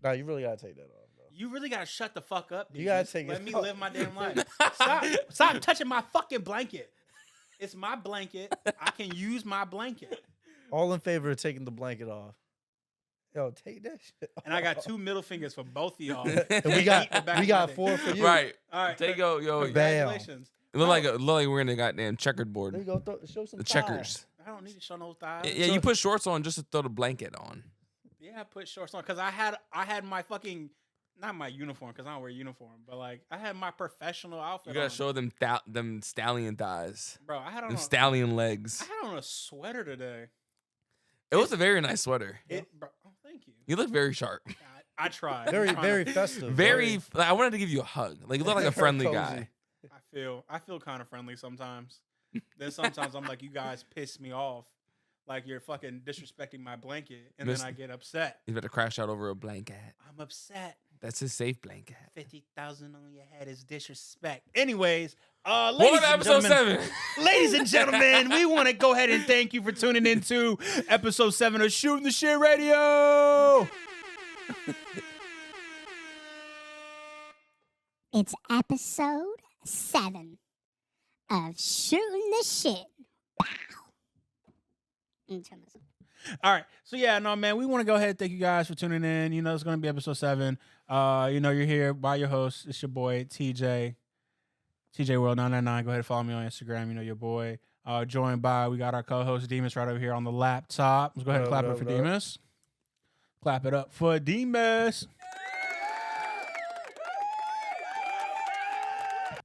Nah, you really gotta take that off, bro. You really gotta shut the fuck up. You gotta Dimas. take Let it me off. live my damn life. Stop touching my fucking blanket. It's my blanket. I can use my blanket. All in favor of taking the blanket off. Yo, take that shit off. And I got 2 middle fingers for both of y'all. And we got 4 for you. Right. All right. Take yo. Congratulations. It look like we're in a goddamn checkered board. There you go. Show some The thighs. checkers. I don't need to show no thighs. Yeah, you put shorts on just to throw the blanket on. Yeah, I put shorts on because I had my fucking not my uniform because I don't wear uniform, but like I had my professional outfit. You gotta on. show them them stallion thighs, Bro, I had on them a, stallion legs. I had on a sweater today. It was a very nice sweater. Bro, oh, thank you. You look very sharp. I tried. Very festive. Very. I wanted to give you a hug. Like you look like a friendly Cozy. guy. I feel kind of friendly sometimes. Then sometimes I'm like, you guys piss me off. Like you're fucking disrespecting my blanket, and then I get upset. He's about to crash out over a blanket. I'm upset. That's his safe blanket. 50,000 on your head is disrespect. Anyways, Welcome ladies to and episode gentlemen, 7. ladies and gentlemen, we want to go ahead and thank you for tuning into episode 7 of Shootin The Shxt Radio. It's episode 7 of Shootin The Shxt. All right. So, yeah, no, man, we want to go ahead and thank you guys for tuning in. You know, it's going to be episode 7. You're here by your host. It's your boy, TJ World 999. Go ahead and follow me on Instagram. You know, your boy. Joined by, we got our co-host, Dimas, right over here on the laptop. Let's go ahead and clap it up for Dimas. Clap it up for Dimas.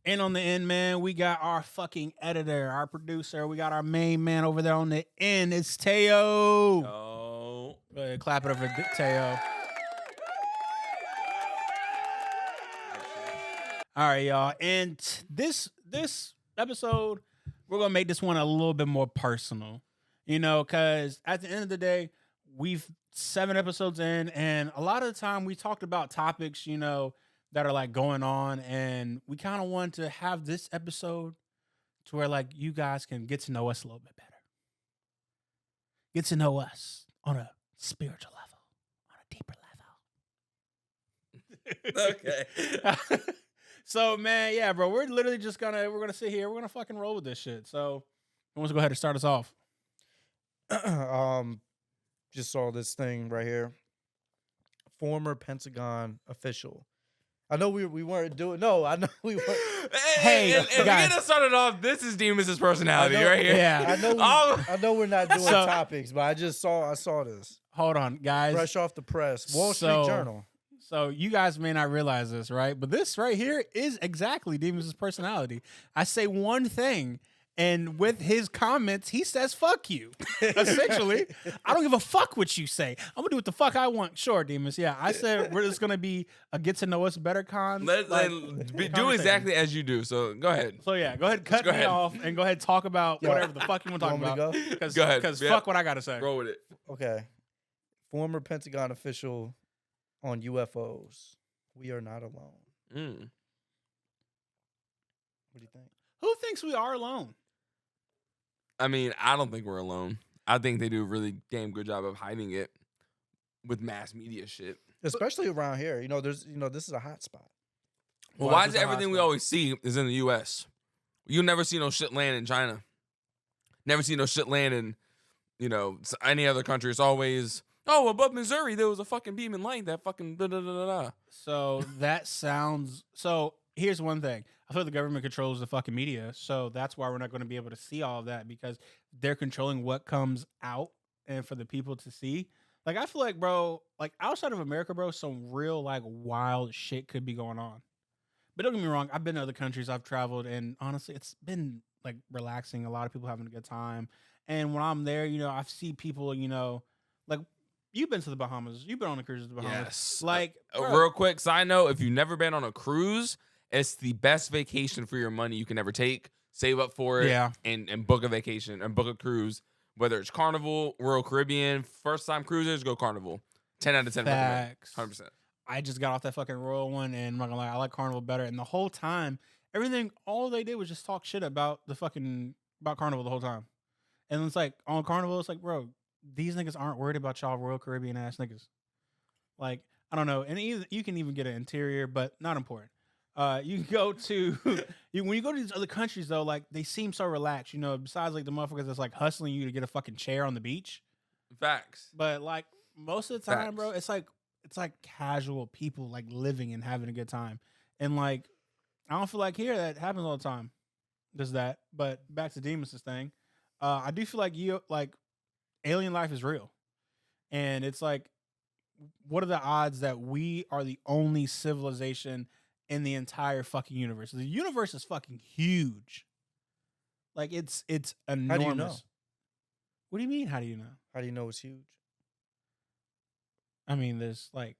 And on the end, man, we got our fucking editor, our producer. We got our main man over there on the end. It's Teo. Oh. Go ahead, clap it up for Teo. All right, y'all. And this episode, we're going to make this one a little bit more personal, you know, because at the end of the day, we've 7 episodes in, and a lot of the time we talked about topics, you know, that are like going on, and we kind of want to have this episode to where like you guys can get to know us a little bit better. Get to know us on a spiritual level, on a deeper level. Okay. So man, yeah, bro, we're literally just we're gonna sit here, we're gonna fucking roll with this shit. So who wants to go ahead and start us off? Just saw this thing right here. Former Pentagon official. I know we weren't doing. No, I know we weren't. Hey, and to guys. get us started off, this is Dimas' personality right here. Yeah. I know we're not doing topics, but I saw this. Hold on, guys. Fresh off the press. Wall Street Journal. So you guys may not realize this, right? But this right here is exactly Dimas' personality. I say one thing, and with his comments, he says, fuck you. Essentially, I don't give a fuck what you say. I'm going to do what the fuck I want. Sure, Dimas. Yeah, I said we're just going to be a get to know us better do exactly as you do. So go ahead. So yeah, go ahead and cut me off and go ahead and talk about whatever the fuck you want to talk about. Go ahead. Because fuck what I got to say. Roll with it. Okay. Former Pentagon official on UFOs. We are not alone. What do you think? Who thinks we are alone? I mean, I don't think we're alone. I think they do a really damn good job of hiding it with mass media shit. Especially around here. You know, this is a hot spot. Well, why is everything we always see is in the U.S.? You never see no shit land in China. Never see no shit land in, you know, any other country. It's always, oh, above Missouri, there was a fucking beam in light that fucking da-da-da-da-da. So that sounds... So here's one thing. I feel like the government controls the fucking media, so that's why we're not going to be able to see all of that, because they're controlling what comes out and for the people to see. Like, I feel like, bro, like outside of America, bro, some real like wild shit could be going on. But don't get me wrong, I've been to other countries, I've traveled, and honestly, it's been like relaxing. A lot of people having a good time. And when I'm there, you know, I see people, you know, like you've been to the Bahamas, you've been on a cruise to the Bahamas. Yes. Like, real quick side note, if you've never been on a cruise, it's the best vacation for your money you can ever take. Save up for it, and book a vacation and book a cruise. Whether it's Carnival, Royal Caribbean, first time cruisers, go Carnival. 10 out of 10. Facts. 100%. I just got off that fucking Royal one, and I'm not gonna lie, I like Carnival better. And the whole time, all they did was just talk shit about about Carnival the whole time. And it's like on Carnival, it's like, bro, these niggas aren't worried about y'all Royal Caribbean ass niggas. Like, I don't know. And you can even get an interior, but not important. You can go to when you go to these other countries though, like they seem so relaxed. You know, besides like the motherfuckers that's like hustling you to get a fucking chair on the beach. Facts. But like most of the time, bro, it's like casual people like living and having a good time. And like I don't feel like here that happens all the time. Does that? But back to Dimas' thing, I do feel like alien life is real, and it's like, what are the odds that we are the only civilization in the entire fucking universe? The universe is fucking huge. Like it's enormous. How do you know? What do you mean? How do you know? How do you know it's huge? I mean, there's like,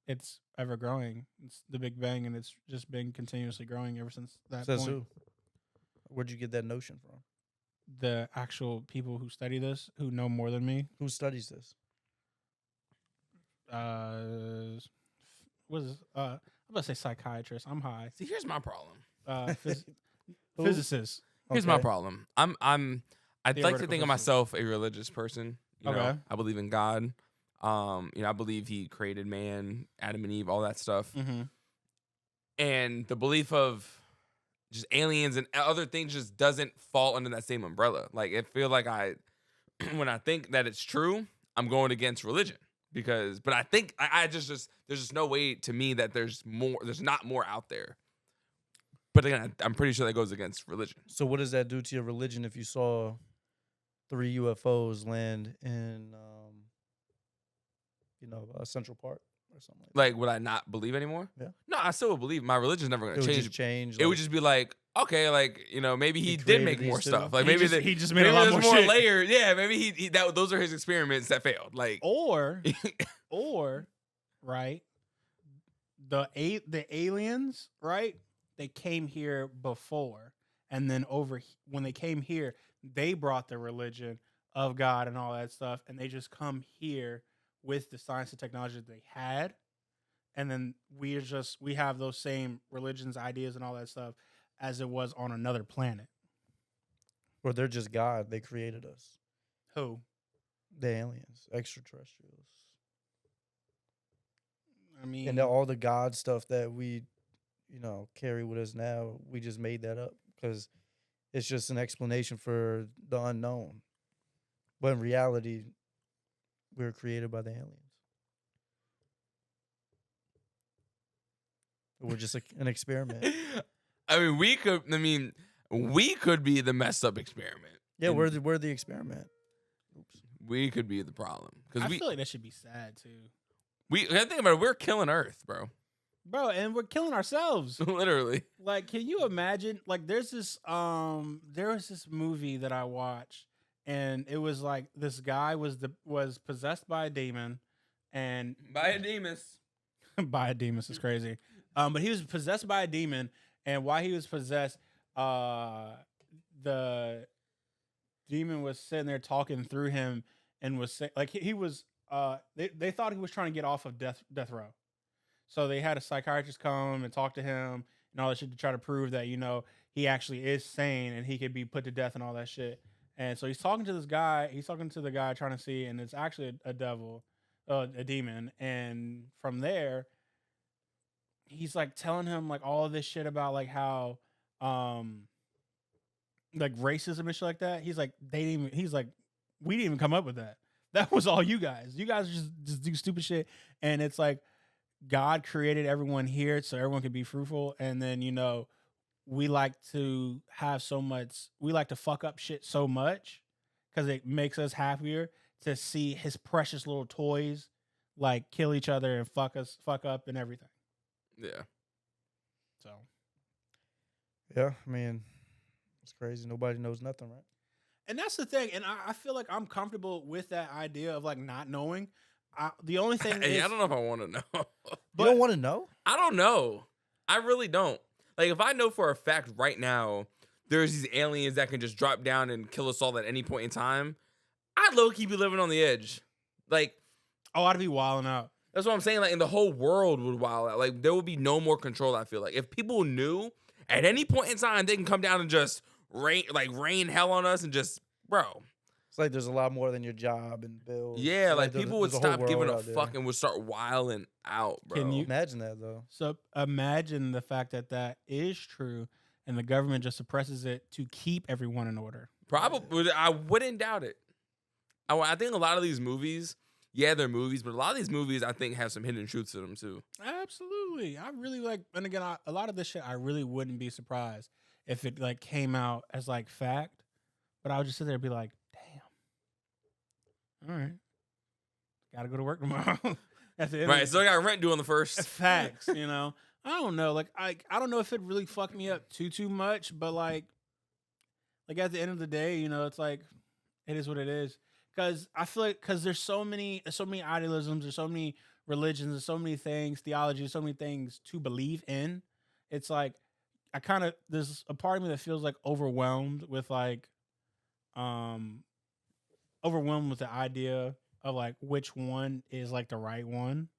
it's ever growing. It's the Big Bang, and it's just been continuously growing ever since that Says point. who? Where'd you get that notion from? The actual people who study this, who know more than me. Who studies this? What is I'm about to say psychiatrist. I'm high. See, here's my problem. Who? Physicist. Here's my problem. I'd like to Theoretical think of myself a religious person. You know, Okay. I believe in God. You know, I believe He created man, Adam and Eve, all that stuff. Mm-hmm. And the belief of just aliens and other things just doesn't fall under that same umbrella. Like, I feel like when I think that it's true, I'm going against religion but I think I just there's just no way to me that there's not more out there. But again, I'm pretty sure that goes against religion. So what does that do to your religion if you saw 3 UFOs land in, Central Park or something like that? Like, would I not believe anymore? Yeah. No, I still would believe. My religion's never going It to would change. just change. It would just be like, okay, like, you know, maybe he did created make more these stuff. two. Like, He maybe just made a maybe lot there's more shit. layers. Yeah, maybe those are his experiments that failed. Like, Or right, the aliens, right? They came here before, and then when they came here, they brought the religion of God and all that stuff, and they just come here with the science and technology that they had, and then we have those same religions, ideas, and all that stuff as it was on another planet. Or they're just God. They created us. Who? The aliens, extraterrestrials. I mean, And all the God stuff that we, carry with us now, we just made that up because it's just an explanation for the unknown. But in reality, we were created by the aliens. We're just an experiment. I mean, we could be the messed up experiment. Yeah, And we're the experiment. Oops. we could be the problem because I feel like that should be sad too, we gotta think about it. We're killing Earth, bro. and we're killing ourselves. Literally. Like, can you imagine? Like, there was this movie that I watched, and it was like this guy was possessed by a demon, and By a Dimas. by a demon is crazy. But he was possessed by a demon, and while he was possessed, the demon was sitting there talking through him and was saying, like, he was they thought he was trying to get off of death row. So they had a psychiatrist come and talk to him and all that shit to try to prove that, he actually is sane and he could be put to death and all that shit. And so he's talking to this guy. He's talking to the guy trying to see, and it's actually a demon. And from there, he's like telling him like all of this shit about like how like racism and shit like that. He's like, we didn't even come up with that. That was all you guys. You guys just do stupid shit. And it's like, God created everyone here so everyone can be fruitful. And then, we like to fuck up shit so much because it makes us happier to see his precious little toys like kill each other and fuck up and everything. Yeah. So, Yeah, I mean, it's crazy. Nobody knows nothing, right? and that's the thing. And I feel like I'm comfortable with that idea of like not knowing. The only thing Hey, is, I don't know if I want to know. You don't want to know? I don't know. I really don't. Like, if I know for a fact right now there's these aliens that can just drop down and kill us all at any point in time, I'd low-key be living on the edge. Like, I'd be wilding out. that's what I'm saying. Like, and the whole world would wild out. Like, there would be no more control, I feel like. If people knew at any point in time they can come down and just rain hell on us and just, bro. It's like there's a lot more than your job and bills. Yeah, So, like people would there's a whole stop giving world a out there. fuck and would start wilding out, bro. Can you- Imagine that though. So imagine the fact that that is true, and the government just suppresses it to keep everyone in order. Probably, I wouldn't doubt it. I think a lot of these movies, yeah, they're movies, but a lot of these movies I think have some hidden truths to them too. Absolutely, I really like. And again, a lot of this shit, I really wouldn't be surprised if it like came out as like fact, but I would just sit there and be like, damn, all right, gotta go to work tomorrow. At the end Right, of so I got rent due on the first. facts, you know. I don't know, like I don't know if it really fucked me up too much, but like at the end of the day, you know, it's like it is what it is. Because I feel like there's so many idealisms, there's so many religions, there's so many things, theology, there's so many things to believe in. It's like there's a part of me that feels like overwhelmed with like overwhelmed with the idea of like which one is like the right one.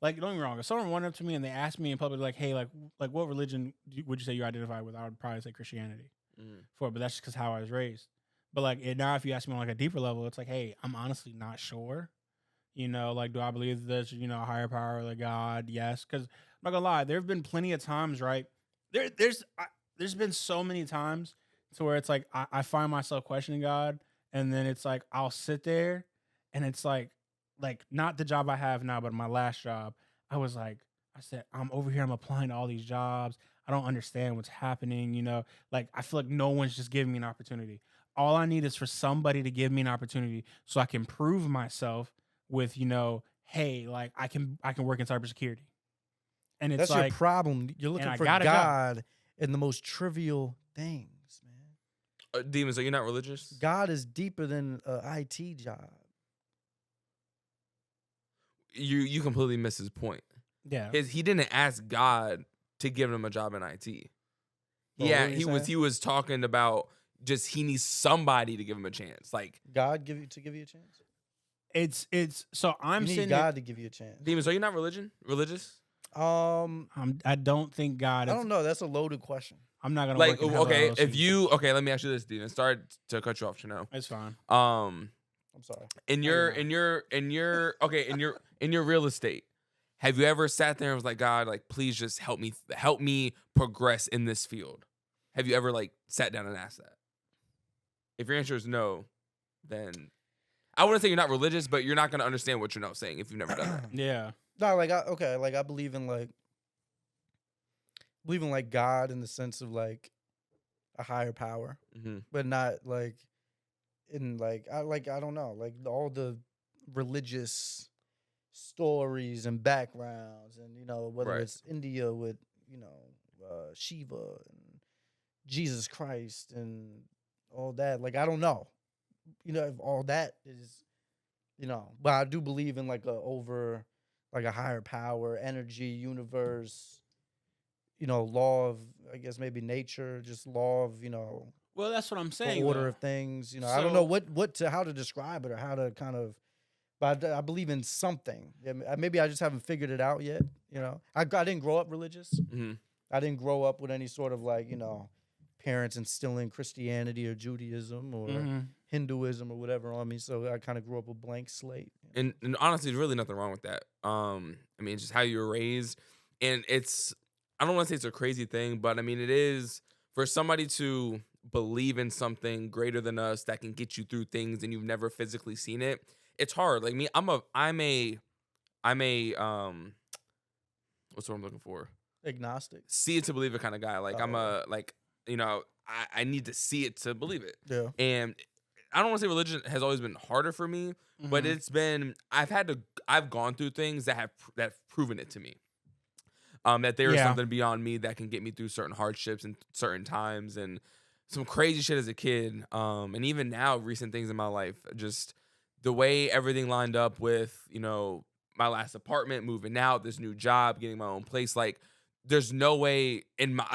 Like, don't get me wrong, if someone went up to me and they asked me in public, like, hey, like what religion would you say you identify with? I would probably say Christianity but that's just because how I was raised. But like now, if you ask me on like a deeper level, it's like, hey, I'm honestly not sure. You know, like, do I believe there's a higher power, like God? Yes, because I'm not gonna lie, there have been plenty of times, right? There's been so many times to where it's like I find myself questioning God, and then it's like I'll sit there, and it's like not the job I have now, but my last job, I said, I'm over here, I'm applying to all these jobs. I don't understand what's happening, you know? Like, I feel like no one's just giving me an opportunity. All I need is for somebody to give me an opportunity so I can prove myself with, hey, like I can work in cybersecurity. And it's that's like your problem. You're looking for God in the most trivial things, man. Demons, are you not religious? God is deeper than an IT job. You completely missed his point. Yeah. He didn't ask God to give him a job in IT. Well, Yeah, what are you he was talking about just he needs somebody to give him a chance. Like God give you a chance. It's so I'm You need sitting God to give you a chance. Demons, are you not religious? I don't think God. I don't know. That's a loaded question. I'm not gonna Like, work in hell okay, LLC. let me ask you this, Demons. Sorry to cut you off, Chanel. It's fine. I'm sorry. In your real estate, have you ever sat there and was like, God, like, please just help me progress in this field? Have you ever like sat down and asked that? If your answer is no, then I wouldn't say you're not religious, but you're not gonna understand what you're not saying if you've never done that. Yeah. No, I believe in God in the sense of like a higher power, but not like in like I don't know, like all the religious stories and backgrounds, and whether Right. it's India with Shiva and Jesus Christ and all that. Like I don't know, if all that is, but I do believe in like a higher power, energy, universe, law of, I guess maybe nature, just law of, Well, that's what I'm the saying. order though. of things. I don't know how to describe it or how to kind of, but I believe in something. Yeah, maybe I just haven't figured it out yet. I didn't grow up religious. Mm-hmm. I didn't grow up with any sort of like, parents instilling Christianity or Judaism or Hinduism or whatever on me. So I kind of grew up a blank slate. And honestly, there's really nothing wrong with that. I mean, it's just how you were raised, and I don't want to say it's a crazy thing, but I mean, it is for somebody to believe in something greater than us that can get you through things and you've never physically seen it. It's hard. Like me, I'm a what's what I'm looking for? Agnostic. See it to believe it kind of guy. Like I need to see it to believe it. Yeah. And I don't want to say religion has always been harder for me, but it's been I've gone through things that have proven it to me. That there is something beyond me that can get me through certain hardships and certain times and some crazy shit as a kid. And even now, recent things in my life, just the way everything lined up with, my last apartment, moving out, this new job, getting my own place. Like, there's no way in my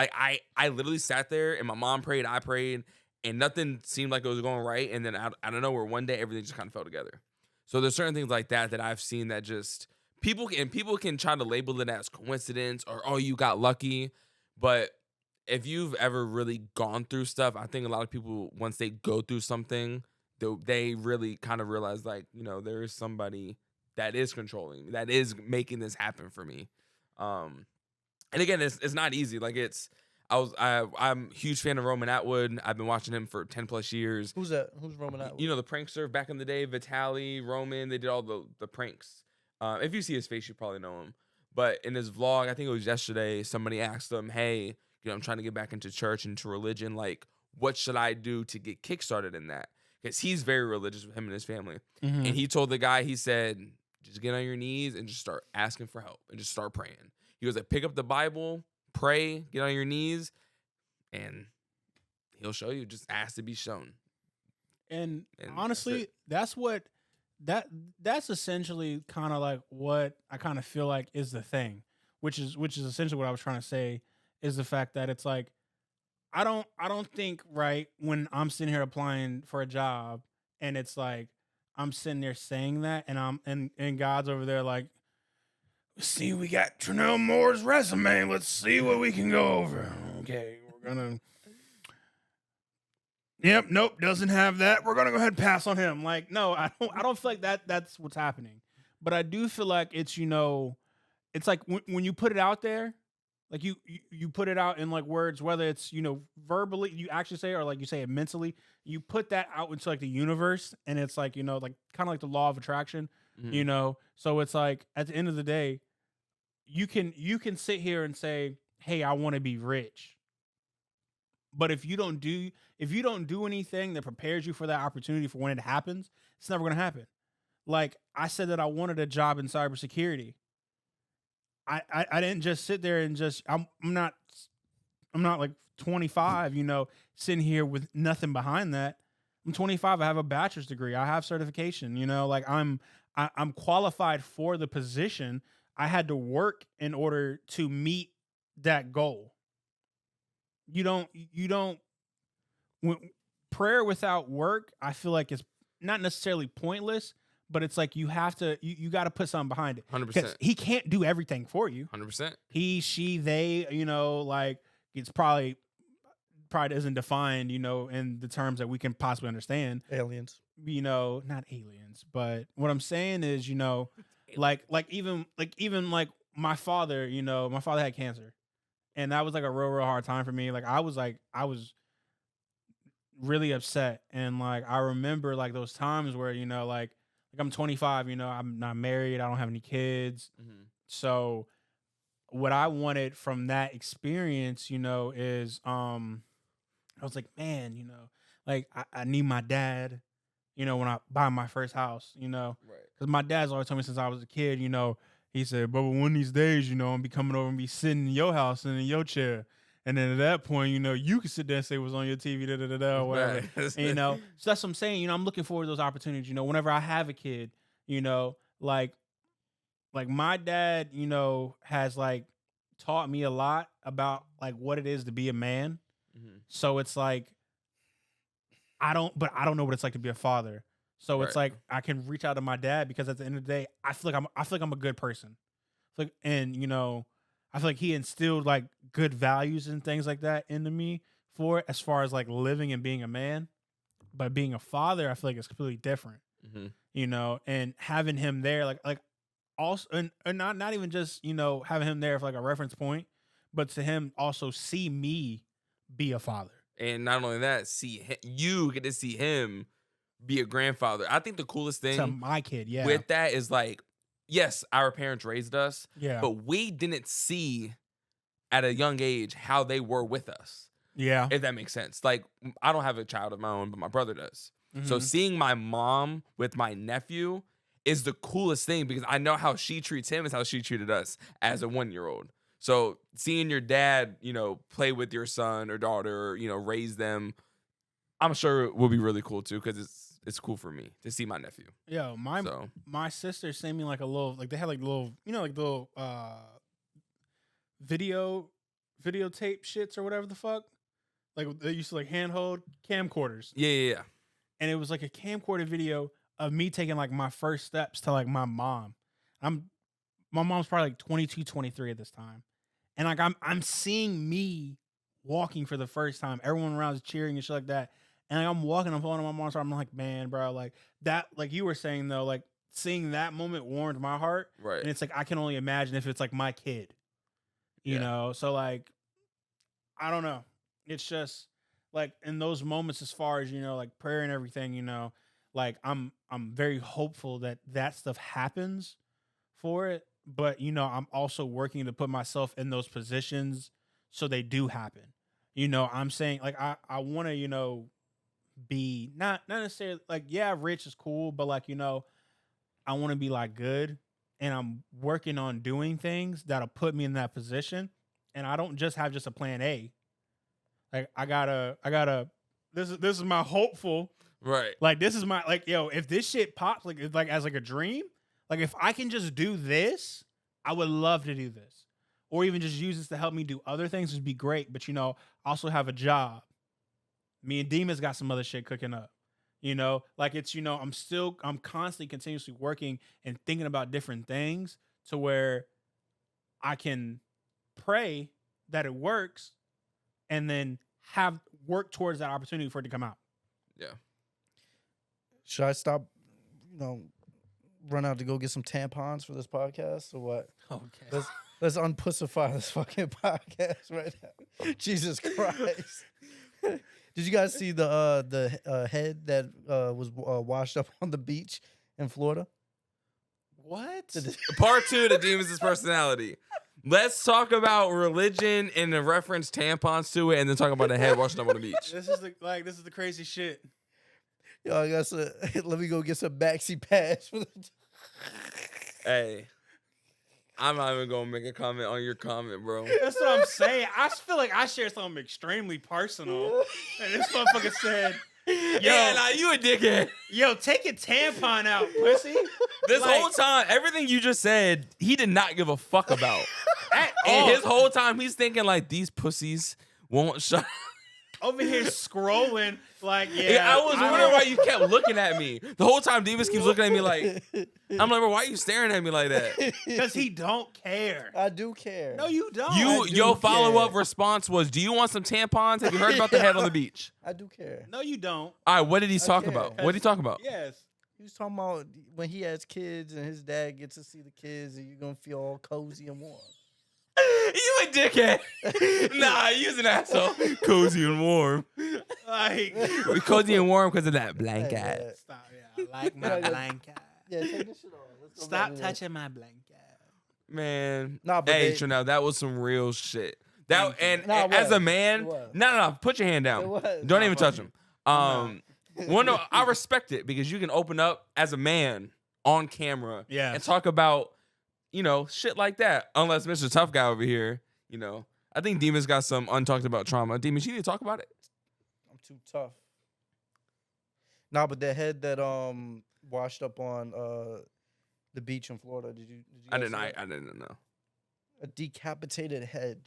I literally sat there and my mom prayed, I prayed, and nothing seemed like it was going right. And then I don't know where one day everything just kind of fell together. So there's certain things like that I've seen that just people can try to label it as coincidence or, oh, you got lucky. But if you've ever really gone through stuff, I think a lot of people, once they go through something, they really kind of realized, like, there is somebody that is controlling me, that is making this happen for me. And again, it's not easy. Like, I'm a huge fan of Roman Atwood. I've been watching him for 10 plus years. Who's that? Who's Roman Atwood? The prankster back in the day, Vitaly, Roman, they did all the pranks. If you see his face, you probably know him. But in his vlog, I think it was yesterday, somebody asked him, hey, I'm trying to get back into church, into religion. Like, what should I do to get kickstarted in that? Because he's very religious with him and his family. Mm-hmm. And he told the guy, he said, just get on your knees and just start asking for help and just start praying. He goes, like, pick up the Bible, pray, get on your knees, and he'll show you. Just ask to be shown. And honestly, that's essentially kind of like what I kind of feel like is the thing, which is essentially what I was trying to say, is the fact that it's like, I don't think, right, when I'm sitting here applying for a job and it's like I'm sitting there saying that and God's over there like, see, we got Trinell Moore's resume. Let's see what we can go over. Okay, we're gonna. Yep, nope, doesn't have that. We're gonna go ahead and pass on him. Like, no, I don't feel like that's what's happening. But I do feel like it's, it's like when you put it out there, like you put it out in like words, whether it's, verbally, you actually say it, or like you say it mentally, you put that out into like the universe, and it's like, like kind of like the law of attraction, So it's like at the end of the day, you can sit here and say, hey, I want to be rich. But if you don't do anything that prepares you for that opportunity for when it happens, it's never going to happen. Like I said that I wanted a job in cybersecurity. I didn't just sit there and just I'm not like 25, sitting here with nothing behind that. I'm 25. I have a bachelor's degree. I have certification. Like I'm qualified for the position. I had to work in order to meet that goal. Prayer without work, I feel like it's not necessarily pointless, but it's like you have to, you got to put something behind it. 100%. He can't do everything for you. 100%. He, she, they, like it's probably isn't defined, in the terms that we can possibly understand. Aliens. Not aliens, but what I'm saying is, like even my father, my father had cancer. And that was like a real hard time for me. Like I was really upset. And like I remember like those times where, like I'm 25, I'm not married, I don't have any kids. Mm-hmm. So what I wanted from that experience, is I was like, man, like I need my dad, when I buy my first house, Right. Because my dad's always told me since I was a kid, he said, but one of these days, I'm gonna be coming over and be sitting in your house and in your chair. And then at that point, you can sit there and say what's on your TV, or whatever. Right. And, so that's what I'm saying. I'm looking forward to those opportunities. Whenever I have a kid, like my dad, has like taught me a lot about like what it is to be a man. Mm-hmm. So it's like I don't know what it's like to be a father. So it's like I can reach out to my dad because at the end of the day, I feel like I'm a good person. Like, and I feel like he instilled like good values and things like that into me for as far as like living and being a man. But being a father, I feel like it's completely different. Mm-hmm. And having him there, like also, and not even just having him there for like a reference point, but to him also see me be a father. And not only that, you get to see him be a grandfather. I think the coolest thing to my kid, with that is like, yes, our parents raised us, but we didn't see at a young age how they were with us. Yeah. If that makes sense. Like, I don't have a child of my own, but my brother does. Mm-hmm. So seeing my mom with my nephew is the coolest thing because I know how she treats him is how she treated us as a 1-year-old. So seeing your dad, play with your son or daughter, or, raise them, I'm sure it will be really cool too because it's cool for me to see my nephew. Yeah, my sister sent me like a little, like they had like little, like little videotape shits or whatever the fuck. Like they used to like handhold camcorders. Yeah. And it was like a camcorder video of me taking like my first steps to like my mom. My mom's probably like 22, 23 at this time. And like I'm seeing me walking for the first time. Everyone around is cheering and shit like that. And like, I'm walking, I'm pulling on my mom's arm. I'm like, man, bro, like that, like you were saying though, like seeing that moment warmed my heart. Right. And it's like I can only imagine if it's like my kid, you Yeah. know. So like, I don't know. It's just like in those moments, as far as like prayer and everything, like I'm very hopeful that that stuff happens for it. But I'm also working to put myself in those positions so they do happen. I'm saying like I want to be not necessarily like, yeah, rich is cool, but like I want to be like good, and I'm working on doing things that'll put me in that position. And I don't just have a plan A. Like I gotta this is my hopeful, Right. like this is my, like, if this shit pops like as like a dream, like if I can just do this, I would love to do this. Or even just use this to help me do other things would be great. But I also have a job. Me and Dimas got some other shit cooking up. Like it's, I'm constantly continuously working and thinking about different things to where I can pray that it works and then have work towards that opportunity for it to come out. Yeah. Should I stop, run out to go get some tampons for this podcast or what? Okay. Let's unpussify this fucking podcast right now. Jesus Christ. Did you guys see the head that was washed up on the beach in Florida? What? Part 2 to Dimas' personality. Let's talk about religion and the reference tampons to it, and then talk about the head washing up on the beach. This is the crazy shit. Yo, I got some, let me go get some maxi pads. Hey, I'm not even gonna make a comment on your comment, bro. That's what I'm saying. I just feel like I shared something extremely personal, and this motherfucker said, Yeah, nah, you a dickhead. "Yo, take a tampon out, pussy." This Like, whole time, everything you just said, he did not give a fuck about. at And all. his whole time, he's thinking like, these pussies won't shut up. Over here scrolling, like, I was wondering why you kept looking at me. The whole time, Dimas keeps looking at me like, I'm like, bro, why are you staring at me like that? because he don't care. I do care. No, you don't. Your follow-up care. response was, do you want some tampons? Have you heard about the head on the beach? I do care. No, you don't. All right, what did he talk care. about? What did he talk about? Yes. He was talking about when he has kids and his dad gets to see the kids and you're going to feel all cozy and warm. You a dickhead. Nah, you's an asshole. Cozy and warm. Like, We cozy and warm because of that blanket. Hey, stop. Yeah, I like my blanket. yeah, take this shit off. Let's go back Stop to that. touching my blanket. Man. Nah, but hey, they- Chanel, that was some real shit. That and Nah, it as a was. man, It was. no, put your hand down. It was. Don't Nah, even fuck touch you. him. Well, no, I respect it because you can open up as a man on camera Yes. and talk about, shit like that. Unless Mr. Tough Guy over here, I think Dimas got some untalked about trauma. Dimas, you need to talk about it. I'm too tough. Nah, but the head that washed up on the beach in Florida. Did you I guys didn't. see that? I didn't know. A decapitated head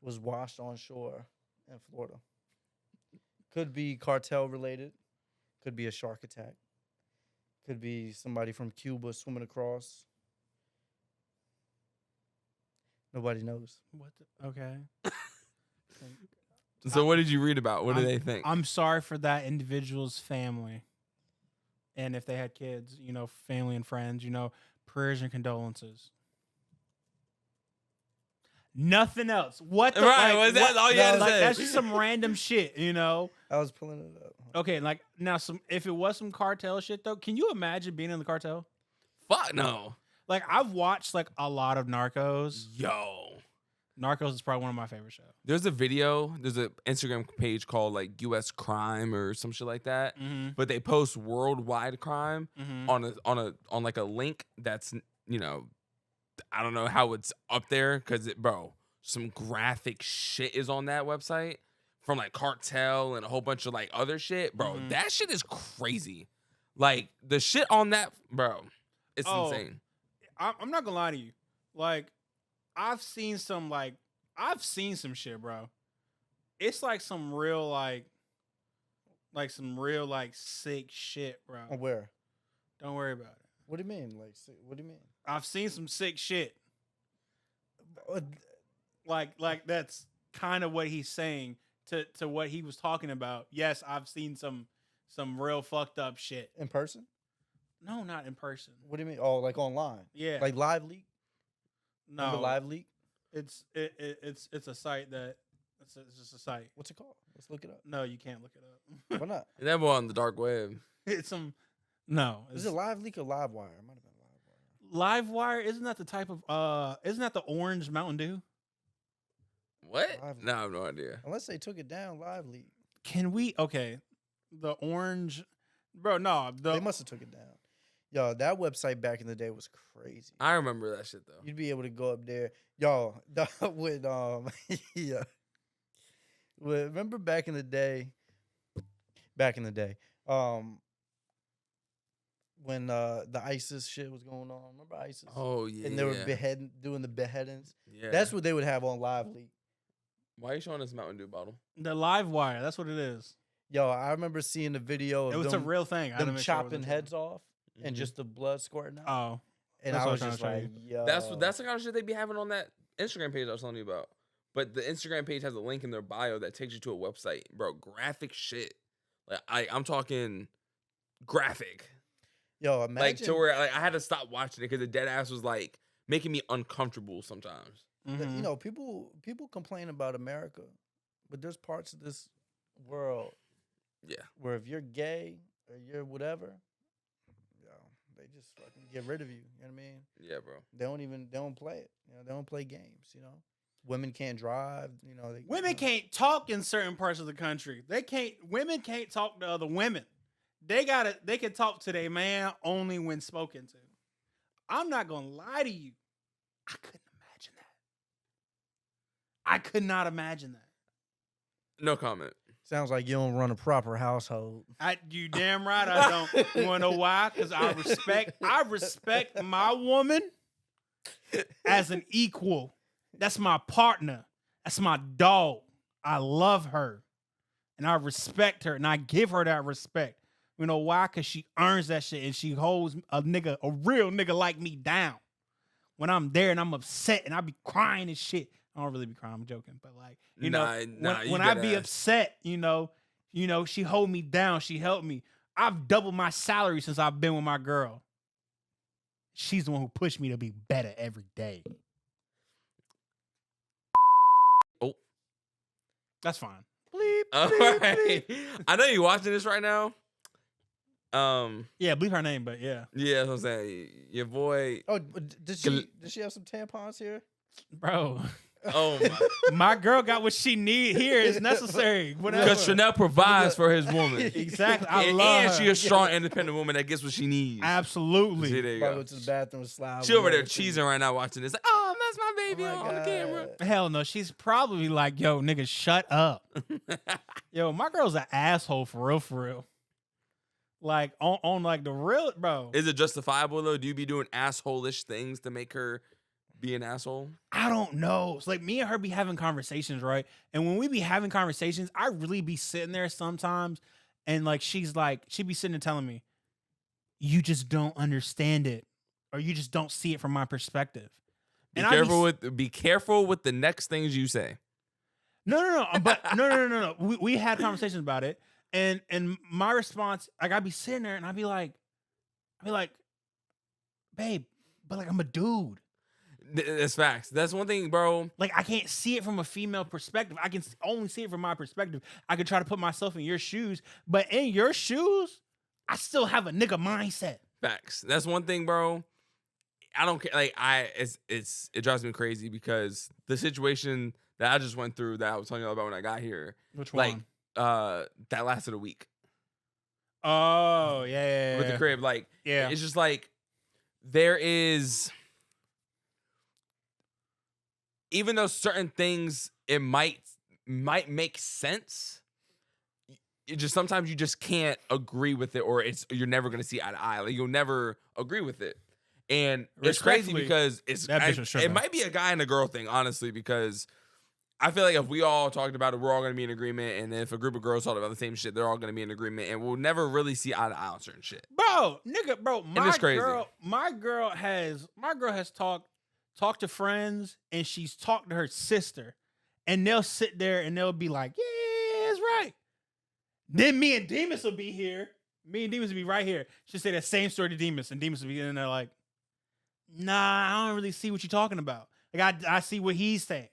was washed on shore in Florida. Could be cartel related. Could be a shark attack. Could be somebody from Cuba swimming across. Nobody knows. What? Okay. So what did you read about? What do they think? I'm sorry for that individual's family, and if they had kids, family and friends, prayers and condolences. Nothing else. What? The, Right, Like, that's all you no, had to like say. that's just some random shit, I was pulling it up. Okay, like now, if it was some cartel shit though, can you imagine being in the cartel? Fuck no. Like I've watched like a lot of Narcos. Yo. Narcos is probably one of my favorite shows. There's an Instagram page called like US Crime or some shit like that. Mm-hmm. But they post worldwide crime Mm-hmm. on like a link that's, I don't know how it's up there because some graphic shit is on that website from like cartel and a whole bunch of like other shit. Bro, Mhm. that shit is crazy. Like the shit on that, bro, it's insane. I'm not gonna lie to you. Like, I've seen some shit, bro. It's like some real sick shit, bro. Where? Don't worry about it. What do you mean? What do you mean? I've seen some sick shit. Like that's kind of what he's saying to what he was talking about, yes, I've seen some real fucked up shit. In person? No, not in person. What do you mean? Oh, like online? Yeah. Like Live Leak? No. Remember Live Leak? It's a site that it's just a site. What's it called? Let's look it up. No, you can't look it up. Why not? That boy on the dark web. It's some no. Is it Live Leak or Live Wire? It might have been Live Wire. Livewire? Isn't that the type of isn't that the orange Mountain Dew? What? Live No, I have no idea. Unless they took it down, Live Leak. Can we the orange bro, no, They must have took it down. Yo, that website back in the day was crazy. I remember that shit though. You'd be able to go up there. Yo, with yeah. Well, remember back in the day, when the ISIS shit was going on. Remember ISIS? Oh yeah. And they were doing the beheadings. Yeah. That's what they would have on Live Leak. Why are you showing us Mountain Dew bottle? the Livewire, that's what it is. Yo, I remember seeing the video of It was a real thing. I had to them make sure it chopping wasn't heads off and Mhm. just the blood squirting out. Oh. And that's I what was I was just trying to like, yo. That's the kind of shit they be having on that Instagram page I was telling you about. But the Instagram page has a link in their bio that takes you to a website, bro. Graphic shit. Like I'm talking graphic. Yo, imagine. Like to where like I had to stop watching it because the dead ass was like making me uncomfortable sometimes. Mhm. You know, people complain about America, but there's parts of this world Yeah. where if you're gay or you're whatever, yo, they just fucking get rid of you. You know what I mean? Yeah, bro. They don't play it. You know, they don't play games. You know, women can't drive. You know, Women can't talk in certain parts of the country. Women can't talk to other women. They can talk to their man only when spoken to. I'm not gonna lie to you. I couldn't imagine that. I could not imagine that. No comment. Sounds like you don't run a proper household. You damn right I don't. You wanna know why? Because I respect my woman as an equal. That's my partner. That's my dog. I love her. And I respect her. And I give her that respect. You know why? Because she earns that shit. And she holds a real nigga like me down. When I'm there and I'm upset and I be crying and shit. I don't really be crying. I'm joking. But like, you know, when I be upset, you know, she hold me down. She helped me. I've doubled my salary since I've been with my girl. She's the one who pushed me to be better every day. Oh. That's fine. Bleep, All bleep, right. bleep. I know you're watching this right now. Yeah, bleep her name, but yeah. Yeah, that's what I'm saying. Your boy. Oh, did she have some tampons here? Bro. Oh my. My girl got what she need here. It's necessary. Whatever. Because Chanel provides for his woman. Exactly. I and love her. she a strong, independent woman that gets what she needs. Absolutely. See, there you Probably go. went to the bathroom, slide. She over there cheesing right now watching this. Like, oh, that's my baby Oh my on the camera. Hell no. She's probably like, yo, nigga, shut up. Yo, my girl's an asshole for real, for real. Like, on like the real, bro. Is it justifiable though? Do you be doing asshole-ish things to make her be an asshole? I don't know. It's like me and her be having conversations, right? And when we be having conversations, I really be sitting there sometimes and like she be sitting and telling me, you just don't understand it. Or you just don't see it from my perspective. Be careful with the next things you say. No. But no. We had conversations about it. And my response, like I'd be sitting there and I'd be like, babe, but like I'm a dude. That's facts. That's one thing, bro. Like, I can't see it from a female perspective. I can only see it from my perspective. I can try to put myself in your shoes, but in your shoes, I still have a nigga mindset. Facts. That's one thing, bro. I don't care. Like, it drives me crazy because the situation that I just went through that I was telling you about when I got here. Which one? Like, that lasted a week. Oh, yeah. With the crib. Like, yeah. It's just like, there is... Even though certain things it might make sense, it just sometimes you just can't agree with it, or you're never gonna see eye to eye. Like you'll never agree with it, and it's crazy because it might be a guy and a girl thing, honestly. Because I feel like if we all talked about it, we're all gonna be in agreement, and if a group of girls talk about the same shit, they're all gonna be in agreement, and we'll never really see eye to eye on certain shit. Bro. It's crazy. My girl has talked to friends and she's talked to her sister and they'll sit there and they'll be like, right. Then me and Dimas will be here. Me and Dimas will be right here. She'll say that same story to Dimas, and Dimas will be in there like, nah, I don't really see what you're talking about. Like, I see what he's saying.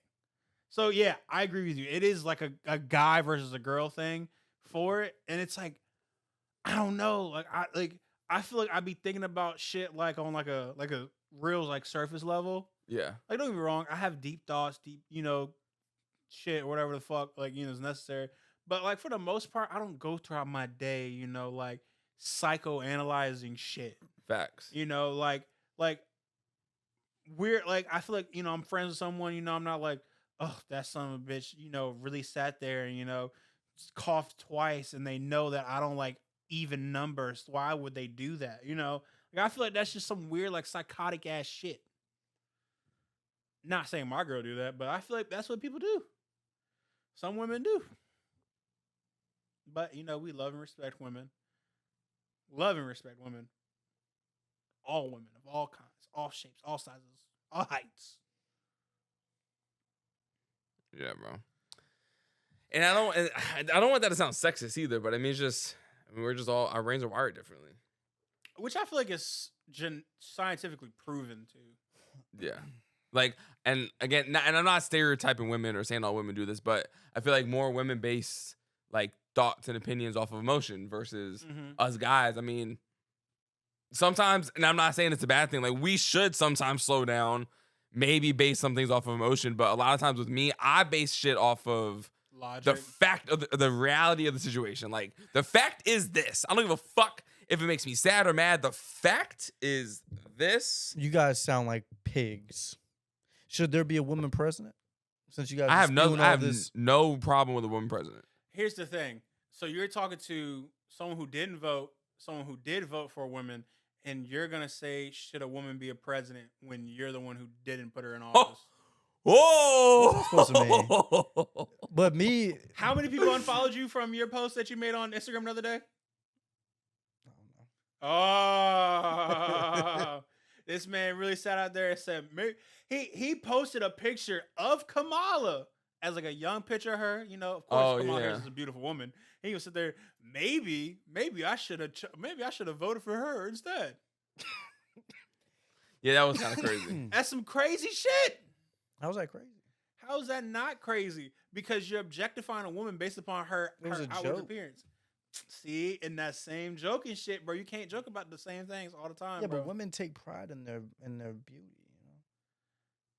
So, yeah, I agree with you. It is like a guy versus a girl thing for it. And it's like, I don't know. I feel like I'd be thinking about shit like on like a real like surface level. Yeah. Like, don't get me wrong. I have deep thoughts, deep, shit or whatever the fuck, like, is necessary. But like for the most part, I don't go throughout my day, like psychoanalyzing shit. Facts. Like we're like, I feel like, I'm friends with someone, I'm not like, oh, that son of a bitch, really sat there and, coughed twice and they know that I don't like even numbers. Why would they do that? Like, I feel like that's just some weird, like psychotic ass shit. Not saying my girl do that, but I feel like that's what people do. Some women do. But, we love and respect women. Love and respect women. All women of all kinds, all shapes, all sizes, all heights. Yeah, bro. And I don't want that to sound sexist either, but I mean, we're just all, our brains are wired differently. Which I feel like is scientifically proven to. Yeah. Like, and again, and I'm not stereotyping women or saying all women do this, but I feel like more women base like thoughts and opinions off of emotion versus us guys. I mean, sometimes, and I'm not saying it's a bad thing, like we should sometimes slow down, maybe base some things off of emotion, but a lot of times with me, I base shit off of logic. The fact of the reality of the situation. Like, the fact is this. I don't give a fuck if it makes me sad or mad. The fact is this. You guys sound like pigs. Should there be a woman president? Since you guys, I have this... no problem with a woman president. Here's the thing. So you're talking to someone who didn't vote, someone who did vote for a woman, and you're gonna say, should a woman be a president when you're the one who didn't put her in office? Whoa! What's that supposed to mean? But me, how many people unfollowed you from your post that you made on Instagram the other day? Oh, this man really sat out there and said, he posted a picture of Kamala as like a young picture of her. Of course, Kamala Harris is a beautiful woman. He would sit there. Maybe I should have voted for her instead. Yeah, that was kind of crazy. That's some crazy shit. How is that crazy? How is that not crazy? Because you're objectifying a woman based upon her outward appearance. See, in that same joking shit, bro, you can't joke about the same things all the time. Yeah, bro. but women take pride in their beauty.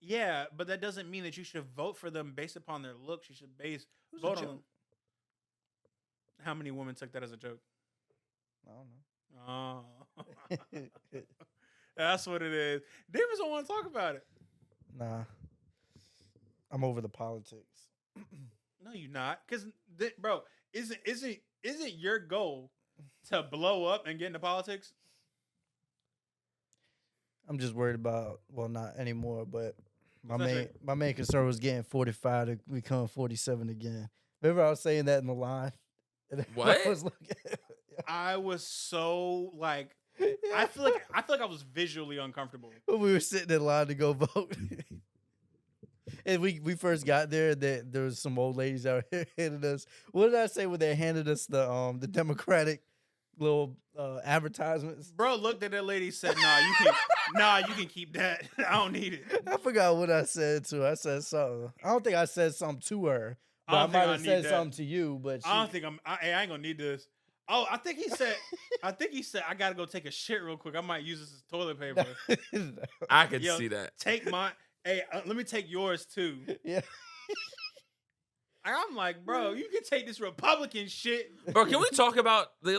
Yeah, but that doesn't mean that you should vote for them based upon their looks. You should vote on them. How many women took that as a joke? I don't know. Oh. That's what it is. Dimas don't want to talk about it. Nah. I'm over the politics. No, you're not. Because, bro, isn't your goal to blow up and get into politics? I'm just worried about, well, not anymore, but my main concern was getting 45 to become 47 again. Remember I was saying that in the line? What? I was so like, I feel like I was visually uncomfortable. When we were sitting in line to go vote. And we first got there, there was some old ladies out here handing us. What did I say when they handed us the Democratic little advertisements? Bro looked at that lady and said, you can keep that. I don't need it. I forgot what I said to her. I said something. I don't think I said something to her. But I might have said something to you. But I don't think I ain't gonna need this. Oh, I think he said I gotta go take a shit real quick. I might use this as toilet paper. I could see that. Take my let me take yours too. Yeah. I'm like, bro, you can take this Republican shit. Bro, can we talk about the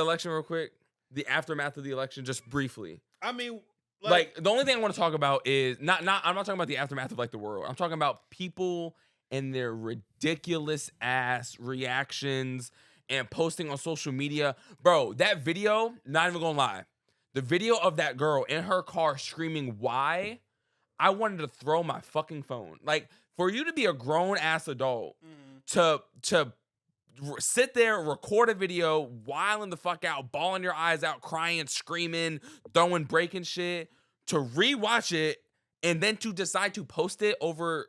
election real quick? The aftermath of the election, just briefly. I mean, like the only thing I want to talk about is I'm not talking about the aftermath of like the world. I'm talking about people and their ridiculous ass reactions and posting on social media. Bro, that video, not even gonna lie, the video of that girl in her car screaming, "Why?" I wanted to throw my fucking phone. Like, for you to be a grown-ass adult, to sit there, record a video, wiling the fuck out, bawling your eyes out, crying, screaming, breaking shit, to rewatch it, and then to decide to post it over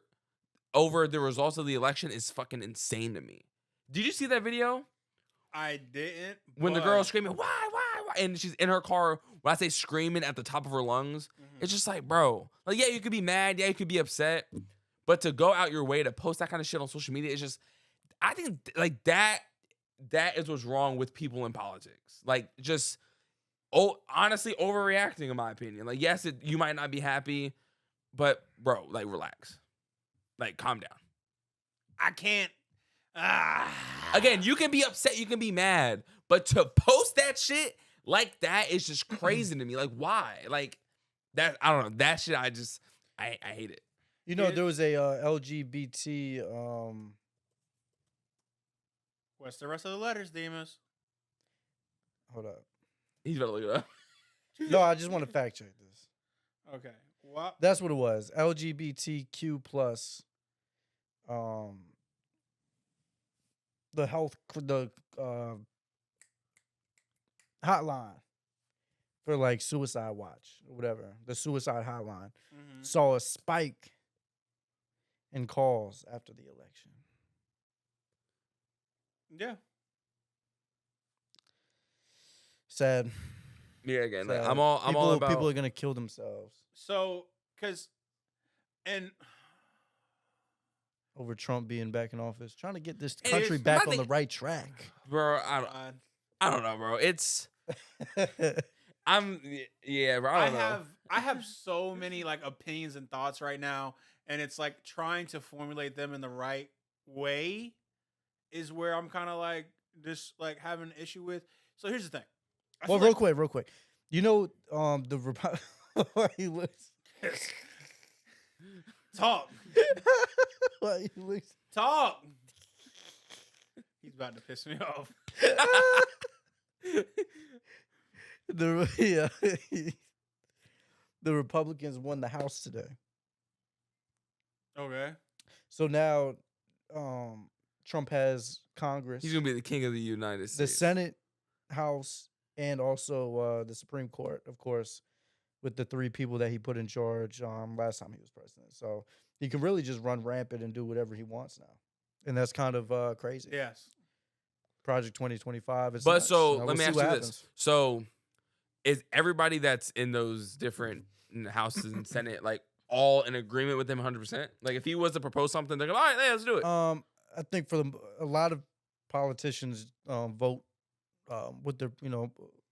the results of the election is fucking insane to me. Did you see that video? I didn't. When the girl's screaming, why? And she's in her car, when I say screaming at the top of her lungs, it's just like, bro. Like, yeah, you could be mad. Yeah, you could be upset. But to go out your way to post that kind of shit on social media, it's just, I think, like, that is what's wrong with people in politics. Like, just, honestly, overreacting, in my opinion. Like, yes, you might not be happy, but, bro, like, relax. Like, calm down. I can't. Again, you can be upset, you can be mad, but to post that shit like that is just crazy to me. Like, why? Like, that, I don't know. That shit, I hate it. You know, there was a LGBT. What's the rest of the letters, Dimas? Hold up. He's about to look it up. No, I just want to fact check this. Okay. What? That's what it was. LGBTQ plus. The hotline for like suicide watch or whatever, the suicide hotline saw a spike in calls after the election. Yeah. Sad. Yeah, again, Sad. I'm all about people are gonna kill themselves. So, over Trump being back in office, trying to get this country back on the right track. Bro, I don't know, bro. It's bro. I don't know. I have so many like opinions and thoughts right now, and it's like trying to formulate them in the right way is where I'm kind of like just like having an issue with. So here's the thing. Well, real quick. You know, why you lose? Talk. Why you lose? Talk. He's about to piss me off. The Republicans won the House today. Okay. So now Trump has Congress. He's gonna be the king of the United States. The Senate, House, and also the Supreme Court, of course, with the 3 people that he put in charge last time he was president. So he can really just run rampant and do whatever he wants now. And that's kind of crazy. Yes. Project 2025 is But nuts. so We'll let me see ask what you happens. this. So is everybody that's in those different houses and Senate like all in agreement with him 100%? Like if he was to propose something, they're like, all right, yeah, let's do it. I think for a lot of politicians vote with their,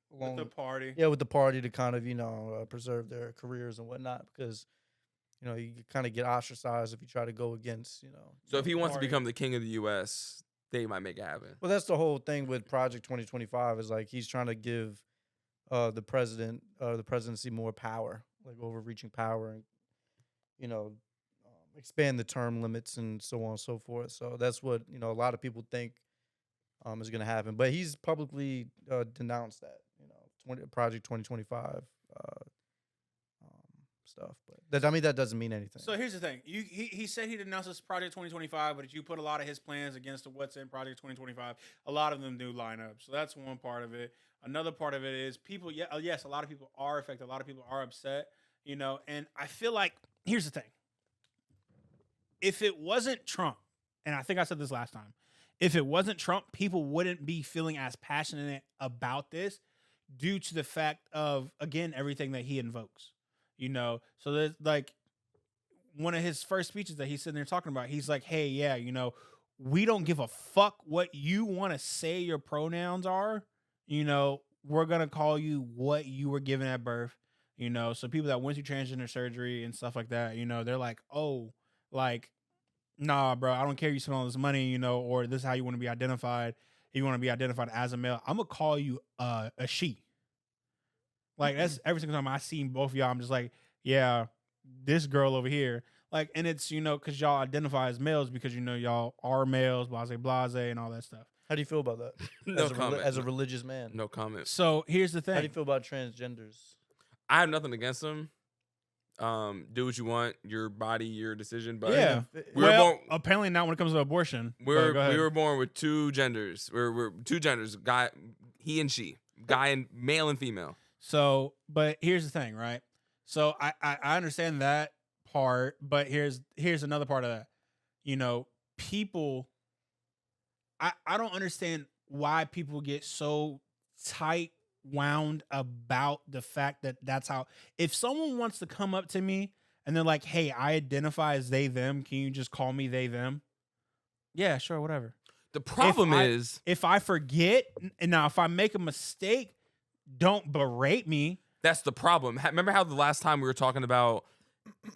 With the party. Yeah, with the party to kind of, preserve their careers and whatnot, because, you kind of get ostracized if you try to go against, So if he wants to party. become the king of the U.S., they might make it happen. Well, that's the whole thing with Project 2025 is like he's trying to give the presidency more power, like overreaching power, and expand the term limits and so on and so forth. So that's what a lot of people think is going to happen. But he's publicly denounced that Project 2025 stuff. But that doesn't mean anything. So here's the thing. He said he denounced this Project 2025, but if you put a lot of his plans against what's in Project 2025, a lot of them do line up. So that's one part of it. Another part of it is people, yes, a lot of people are affected. A lot of people are upset, and I feel like, here's the thing. If it wasn't Trump, and I think I said this last time, if it wasn't Trump, people wouldn't be feeling as passionate about this due to the fact of, again, everything that he invokes. So there's like one of his first speeches that he's sitting there talking about. He's like, hey, yeah, we don't give a fuck what you want to say your pronouns are. We're going to call you what you were given at birth. So people that went through transgender surgery and stuff like that, they're like, oh, like, nah, bro, I don't care you spend all this money, or this is how you want to be identified. If you want to be identified as a male, I'm going to call you a she. Like, that's every single time I see both of y'all, I'm just like, yeah, this girl over here. Like, and it's, because y'all identify as males because, y'all are males, blase, and all that stuff. How do you feel about that? No comment. As a religious man. No comment. So here's the thing. How do you feel about transgenders? I have nothing against them. Do what you want, your body, your decision. But yeah, apparently not when it comes to abortion. We were born with 2 genders. We're 2 genders, guy, he and she, guy and male and female. So, but here's the thing, right? So I understand that part, but here's another part of that. People I don't understand why people get so tight wound about the fact that that's how. If someone wants to come up to me and they're like, "Hey, I identify as they them. Can you just call me they them?" Yeah, sure, whatever. The problem is if I forget, and now if I make a mistake, don't berate me. That's the problem. Remember how the last time we were talking about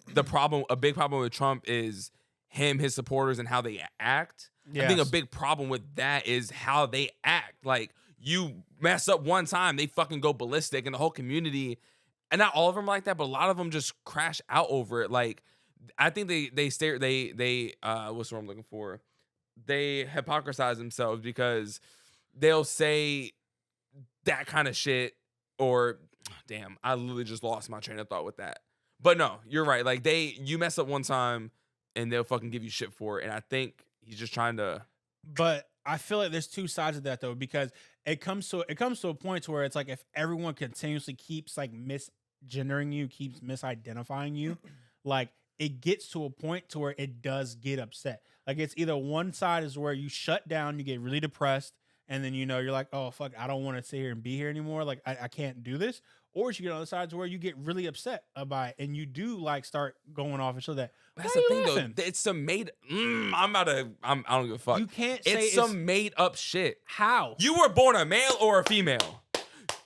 the problem, a big problem with Trump is him, his supporters, and how they act? Yes. I think a big problem with that is how they act. Like, you mess up one time, they fucking go ballistic, and the whole community, and not all of them like that, but a lot of them just crash out over it. Like, I think they what's the word I'm looking for? They hypocrisize themselves because they'll say that kind of shit, or damn, I literally just lost my train of thought with that. But no, you're right. Like, you mess up one time and they'll fucking give you shit for it. And I think he's just trying to. But I feel like there's two sides of that though, because it comes to a point where it's like if everyone continuously keeps like misgendering you, keeps misidentifying you, like it gets to a point to where it does get upset. Like it's either one side is where you shut down, you get really depressed, and then you're like, oh fuck, I don't want to sit here and be here anymore. Like I can't do this. Or you get on the sides where you get really upset about it, and you do like start going off and show that. That's the thing though. It's some made. I don't give a fuck. You can't say it's some made up shit. How? You were born a male or a female?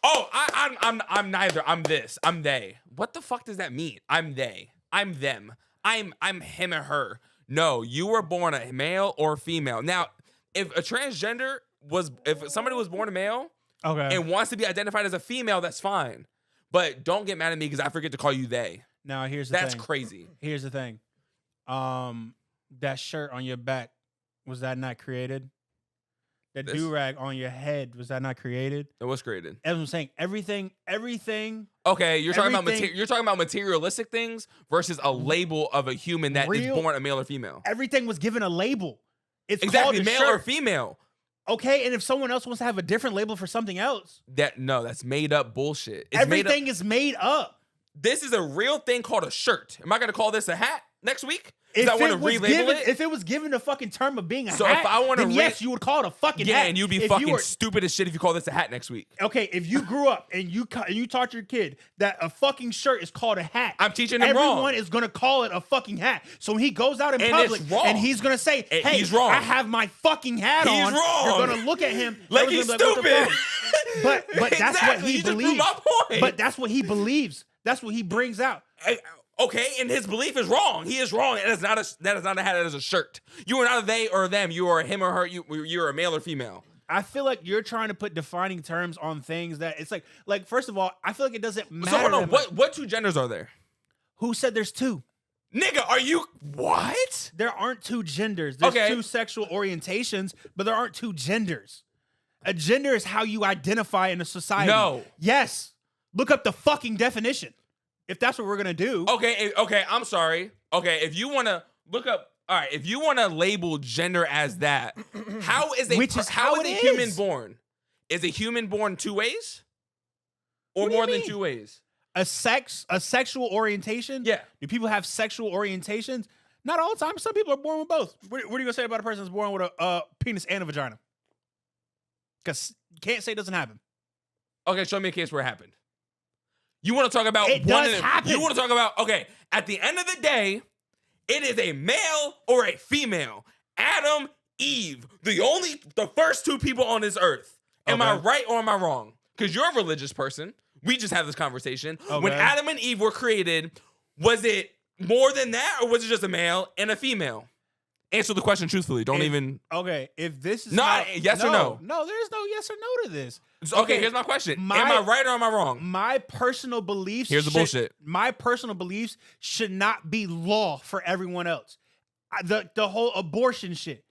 Oh, I'm neither. I'm this. I'm they. What the fuck does that mean? I'm they. I'm them. I'm him or her. No, you were born a male or female. Now, if somebody was born a male, okay, and wants to be identified as a female, that's fine. But don't get mad at me because I forget to call you they. Now here's the That's thing. crazy. Here's the thing. That shirt on your back, was that not created? That do-rag on your head, was that not created? It was created. As I'm saying, everything. Okay, you're talking about materialistic things versus a label of a human that is born a male or female. Everything was given a label. It's exactly called male shirt. or female. Okay, and if someone else wants to have a different label for something else, that's made up bullshit. Everything is made up. This is a real thing called a shirt. Am I going to call this a hat next week? If I want to relabel it. If it was given the fucking term of being a hat, if I want to, yes, you would call it a fucking hat. Yeah, and you'd be fucking stupid as shit if you call this a hat next week. Okay, if you grew up and you taught your kid that a fucking shirt is called a hat, I'm teaching him wrong. Everyone is gonna call it a fucking hat. So when he goes out in public and he's gonna say, "Hey, he's wrong. I have my fucking hat on," wrong. You're gonna look at him like he's stupid. But that's what he believes. My point. But that's what he believes. That's what he brings out. Okay, and his belief is wrong. He is wrong. That is not a hat. That is a shirt. You are not a they or them. You are a him or her. You're a male or female. I feel like you're trying to put defining terms on things that it's like first of all, I feel like it doesn't matter. So hold on. What two genders are there? Who said there's two? Nigga, are you what? There aren't two genders. There's two sexual orientations, but there aren't two genders. A gender is how you identify in a society. No. Yes. Look up the fucking definition. If that's what we're gonna do. Okay, I'm sorry. Okay, if you wanna look up, all right, if you wanna label gender as that, how is a human born? Is a human born two ways? Or more than two ways? A sexual orientation? Yeah. Do people have sexual orientations? Not all the time. Some people are born with both. What are you gonna say about a person that's born with a penis and a vagina? Because you can't say it doesn't happen. Okay, show me a case where it happened. You want to talk about it does happen. You want to talk about, okay, at the end of the day, it is a male or a female. Adam, Eve, the first two people on this earth. Am I right or am I wrong? Because you're a religious person. We just had this conversation. Okay. When Adam and Eve were created, was it more than that or was it just a male and a female? Answer the question truthfully. Okay, if this is yes or no? No, there's no yes or no to this. Okay, here's my question. Am I right or am I wrong? My personal beliefs. Here's the bullshit. My personal beliefs should not be law for everyone else. The whole abortion shit.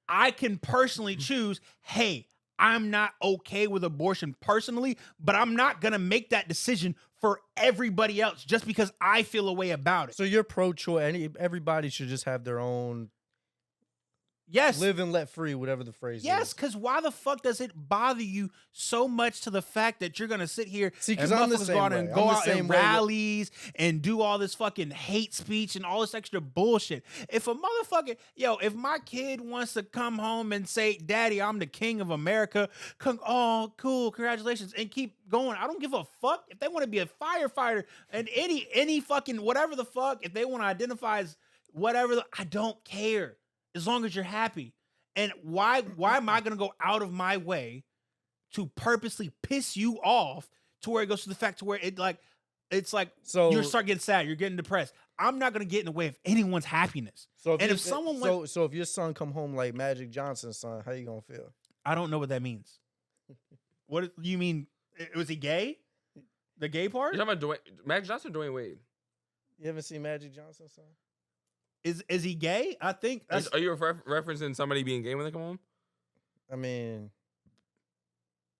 I can personally choose, hey, I'm not okay with abortion personally, but I'm not going to make that decision for everybody else just because I feel a way about it. So you're pro-choice. Everybody should just have their own Yes. Live and let free, whatever the phrase Yes, is. because why the fuck does it bother you so much to the fact that you're gonna sit here See, and 'cause I'm the motherfuckers same go out way. and I'm go the out same and way with- rallies and do all this fucking hate speech and all this extra bullshit? If a motherfucker, if my kid wants to come home and say, "Daddy, I'm the king of America," oh, cool, congratulations, and keep going. I don't give a fuck if they want to be a firefighter and any fucking whatever the fuck. If they want to identify as whatever, I don't care as long as you're happy. And why am I gonna go out of my way to purposely piss you off to where it goes to the fact to where it's like So you start getting sad, you're getting depressed. I'm not gonna get in the way of anyone's happiness. So And if someone went- so if your son come home like Magic Johnson's son, how you gonna feel? I don't know what that means. What do you mean? Was he gay? The gay part? You're talking about Magic Johnson or Dwayne Wade? You haven't seen Magic Johnson's son? Is he gay? I think that's, Are you referencing somebody being gay when they come home? I mean,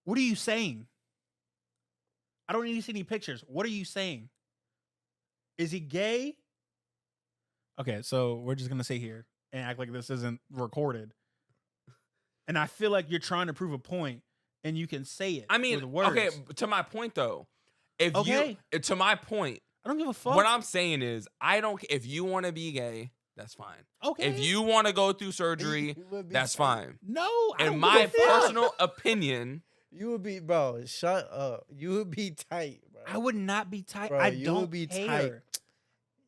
what are you saying? I don't need to see any pictures. What are you saying? Is he gay? Okay, so we're just gonna sit here and act like this isn't recorded. And I feel like you're trying to prove a point, and you can say it. I mean, with words. okay, to my point though. To my point, I don't give a fuck. what I'm saying is, if you want to be gay, that's fine. Okay. If you want to go through surgery, You would be that's tight. fine. no, I In don't my give a fuck. personal opinion, You would be, bro. Shut up. You would be tight, bro. I would not be tight. Bro, I you don't would be care. tight.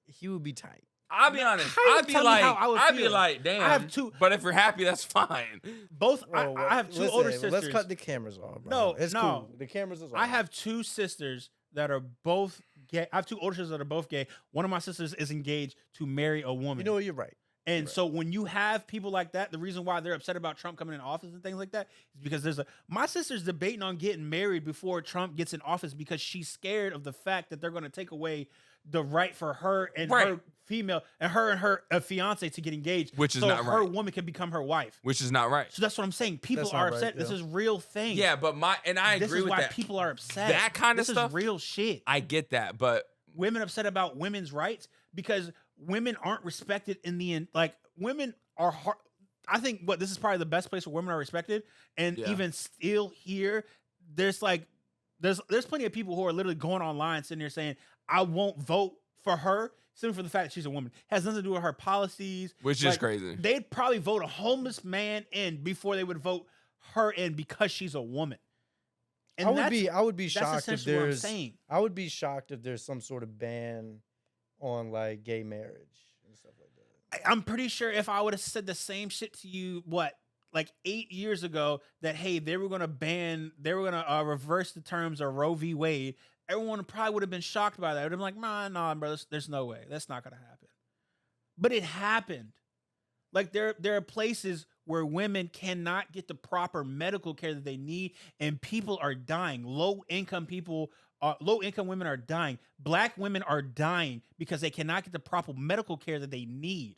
He would be tight. I'll be honest. How you I'd be tell me like, how I would feel? damn. I have two- But if you're happy, that's fine. Both. Bro, I have two listen, older sisters. Let's cut the cameras off, bro. No, it's no. cool. The cameras is off. I have two sisters that are both gay. I have two older sisters that are both gay. One of my sisters is engaged to marry a woman. You know what? You're right. And Right. so when you have people like that, the reason why they're upset about Trump coming in office and things like that is because my sister's debating on getting married before Trump gets in office because she's scared of the fact that they're going to take away the right for her and Right. her female and her fiance to get engaged, Which is so not her right. woman can become her wife. Which is not right. So that's what I'm saying. People That's are not right, upset. This yeah. is real thing. Yeah, but I this agree is with why that. people are upset. That kind of this stuff- is real shit. I get that, but Women upset about women's rights because women aren't respected in the end. Like women are hard. I think this is probably the best place where women are respected, and Yeah. even still here, there's plenty of people who are literally going online sitting there saying, "I won't vote for her." Simply for the fact that she's a woman. Has nothing to do with her policies. which Like, is crazy. They'd probably vote a homeless man in before they would vote her in because she's a woman. And I would be that's shocked if essentially what I'm there's. saying. I would be shocked if there's some sort of ban on like gay marriage and stuff like that. I'm pretty sure if I would have said the same shit to you, like 8 years ago, that hey, they were gonna reverse the terms of Roe v. Wade, everyone probably would have been shocked by that. Would have been like, nah, bro, there's no way, that's not gonna happen. But it happened. Like there are places where women cannot get the proper medical care that they need, and people are dying. Low income women are dying. Black women are dying because they cannot get the proper medical care that they need.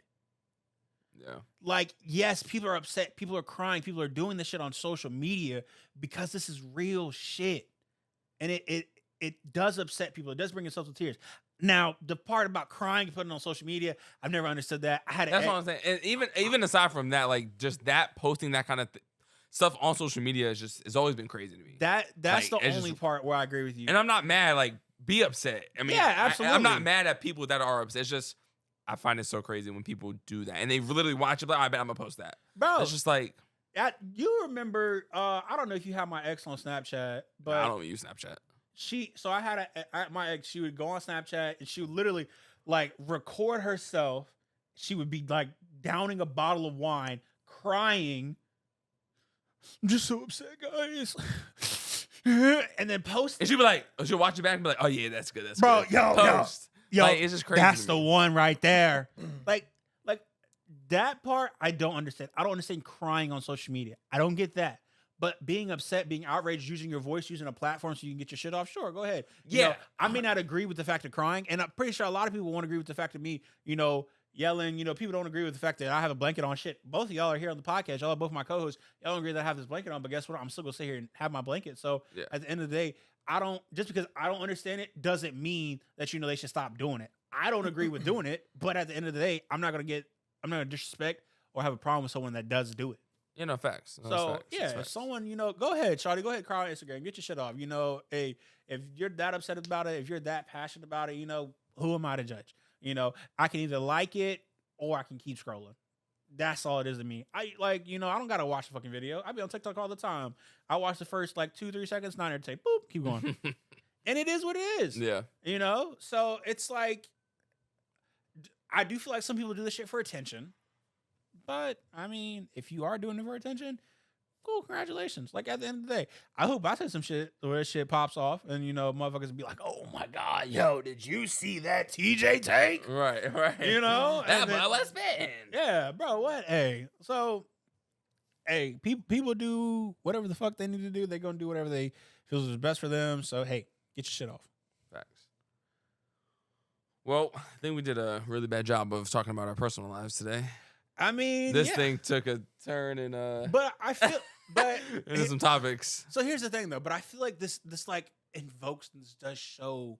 Yeah. Like, yes, people are upset, people are crying, people are doing this shit on social media because this is real shit. And it does upset people. It does bring yourself to tears. Now, the part about crying and putting it on social media, I've never understood that. That's what I'm saying. And even aside from that, like just that posting that kind of stuff on social media is always been crazy to me. That's Like, the it's only just- part where I agree with you. And I'm not mad. Like, be upset. I mean, Yeah, I'm absolutely. not mad at people that are upset. It's just I find it so crazy when people do that and they literally watch it. Like, I bet I'm gonna post that. Bro, It's just like you remember? I don't know if you have my ex on Snapchat, but I don't use Snapchat. I had my ex. She would go on Snapchat and she would literally like record herself. She would be like downing a bottle of wine, crying. I'm just so upset, guys. And then post. And she'll be like, she'll watch it back and be like, oh yeah, that's good. That's Bro, good. yo, Post. yo, Like, it's just crazy. that's to the me. one right there. like that part, I don't understand. I don't understand crying on social media. I don't get that. But being upset, being outraged, using your voice, using a platform so you can get your shit off, sure, go ahead. You Yeah. know, I may not agree with the fact of crying, and I'm pretty sure a lot of people won't agree with the fact of me, yelling. People don't agree with the fact that I have a blanket on. Shit, both of y'all are here on the podcast. Y'all are both my co-hosts. Y'all don't agree that I have this blanket on, but guess what? I'm still gonna sit here and have my blanket. So Yeah. at the end of the day, just because I don't understand it doesn't mean that they should stop doing it. I don't agree with doing it, but at the end of the day, I'm not gonna disrespect or have a problem with someone that does do it. Facts. No, So facts. yeah, if someone, go ahead, Shawty, go ahead, cry on Instagram, get your shit off. Hey, if you're that upset about it, if you're that passionate about it, who am I to judge? I can either like it or I can keep scrolling. That's all it is to me. I don't gotta watch the fucking video. I be on TikTok all the time. I watch the first 2-3 seconds, not entertained. Boop, keep going. And it is what it is. Yeah. So it's like, I do feel like some people do this shit for attention. But, I mean, if you are doing it for attention, cool, congratulations. Like, at the end of the day, I hope I say some shit where this shit pops off and, motherfuckers be like, oh, my God, yo, did you see that TJ take? Right. And bro, what's been? Yeah, bro, what? Hey, so, people do whatever the fuck they need to do. They're going to do whatever they feel is best for them. So, hey, get your shit off. Facts. Well, I think we did a really bad job of talking about our personal lives today. I mean, this thing took a turn and but I feel into some topics. So here's the thing though, but I feel like this invokes and this does show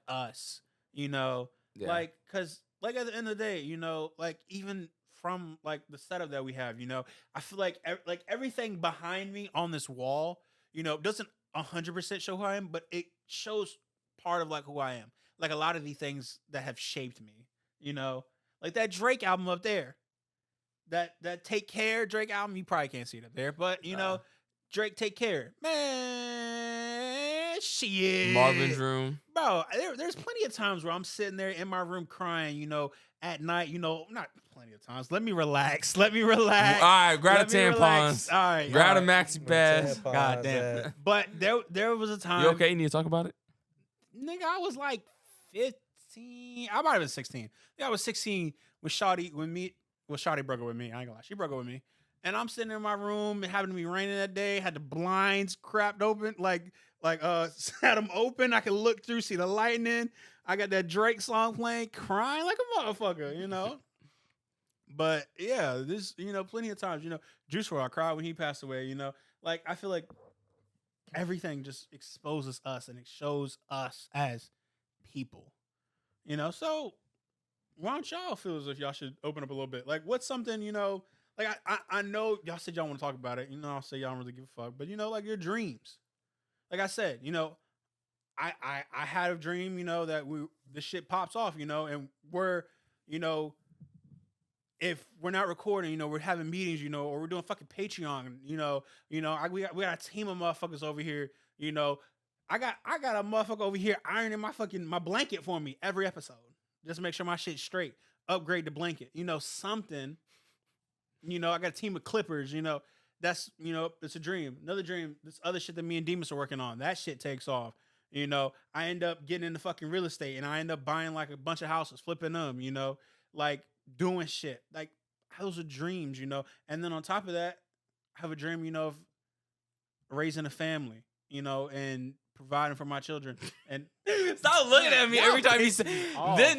us, Yeah. cuz at the end of the day, even from the setup that we have, I feel like everything behind me on this wall, doesn't 100% show who I am, but it shows part of who I am. A lot of the things that have shaped me, like that Drake album up there. That Take Care Drake album, you probably can't see it up there, but Drake Take Care. Man, shit. Marvin's Room. Bro, there's plenty of times where I'm sitting there in my room crying, at night, not plenty of times. Let me relax. All right, grab the tampons. All right. Grab a maxi pads. God damn. But there was a time. You okay? You need to talk about it? Nigga, I was 15. I might have been 16. I was 16 when Shawty broke up with me. I ain't gonna lie. She broke up with me. And I'm sitting in my room. It happened to be raining that day. Had the blinds crapped open. Had them open. I could look through, see the lightning. I got that Drake song playing, crying like a motherfucker, But yeah, this, plenty of times, Juice WRLD, I cried when he passed away, I feel like everything just exposes us and it shows us as people, So why don't y'all feel as if y'all should open up a little bit? What's something, I know y'all said y'all want to talk about it. I'll say y'all don't really give a fuck. But, your dreams. Like I said, I had a dream, that this shit pops off, and we're, if we're not recording, we're having meetings, or we're doing fucking Patreon, we got a team of motherfuckers over here, I got a motherfucker over here ironing my blanket for me every episode. Just to make sure my shit's straight. Upgrade the blanket. Something. I got a team of clippers. That's, it's a dream. Another dream, this other shit that me and Dimas are working on. That shit takes off. I end up getting into fucking real estate and I end up buying a bunch of houses, flipping them, doing shit. Those are dreams, And then on top of that, I have a dream, of raising a family, and providing for my children. And stop looking at me every time you say this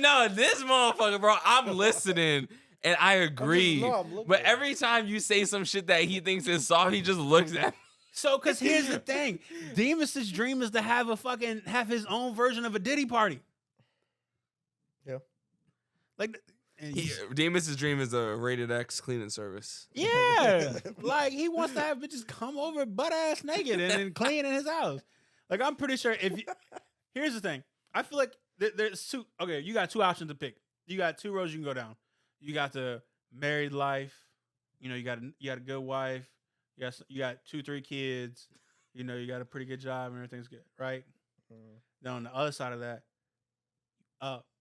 motherfucker, bro. I'm listening and I agree. But every time you say some shit that he thinks is soft, he just looks at me. So, because here's the thing, Dimas' dream is to have his own version of a Diddy party. Yeah. Dimas' dream is a rated X cleaning service. Yeah. He wants to have bitches come over butt ass naked and then clean in his house. I'm pretty sure here's the thing. I feel like there's two. Okay, you got two options to pick. You got two roads you can go down. You got the married life. You got a good wife. You got 2-3 kids. You got a pretty good job and everything's good, right? Mm-hmm. Then on the other side of that,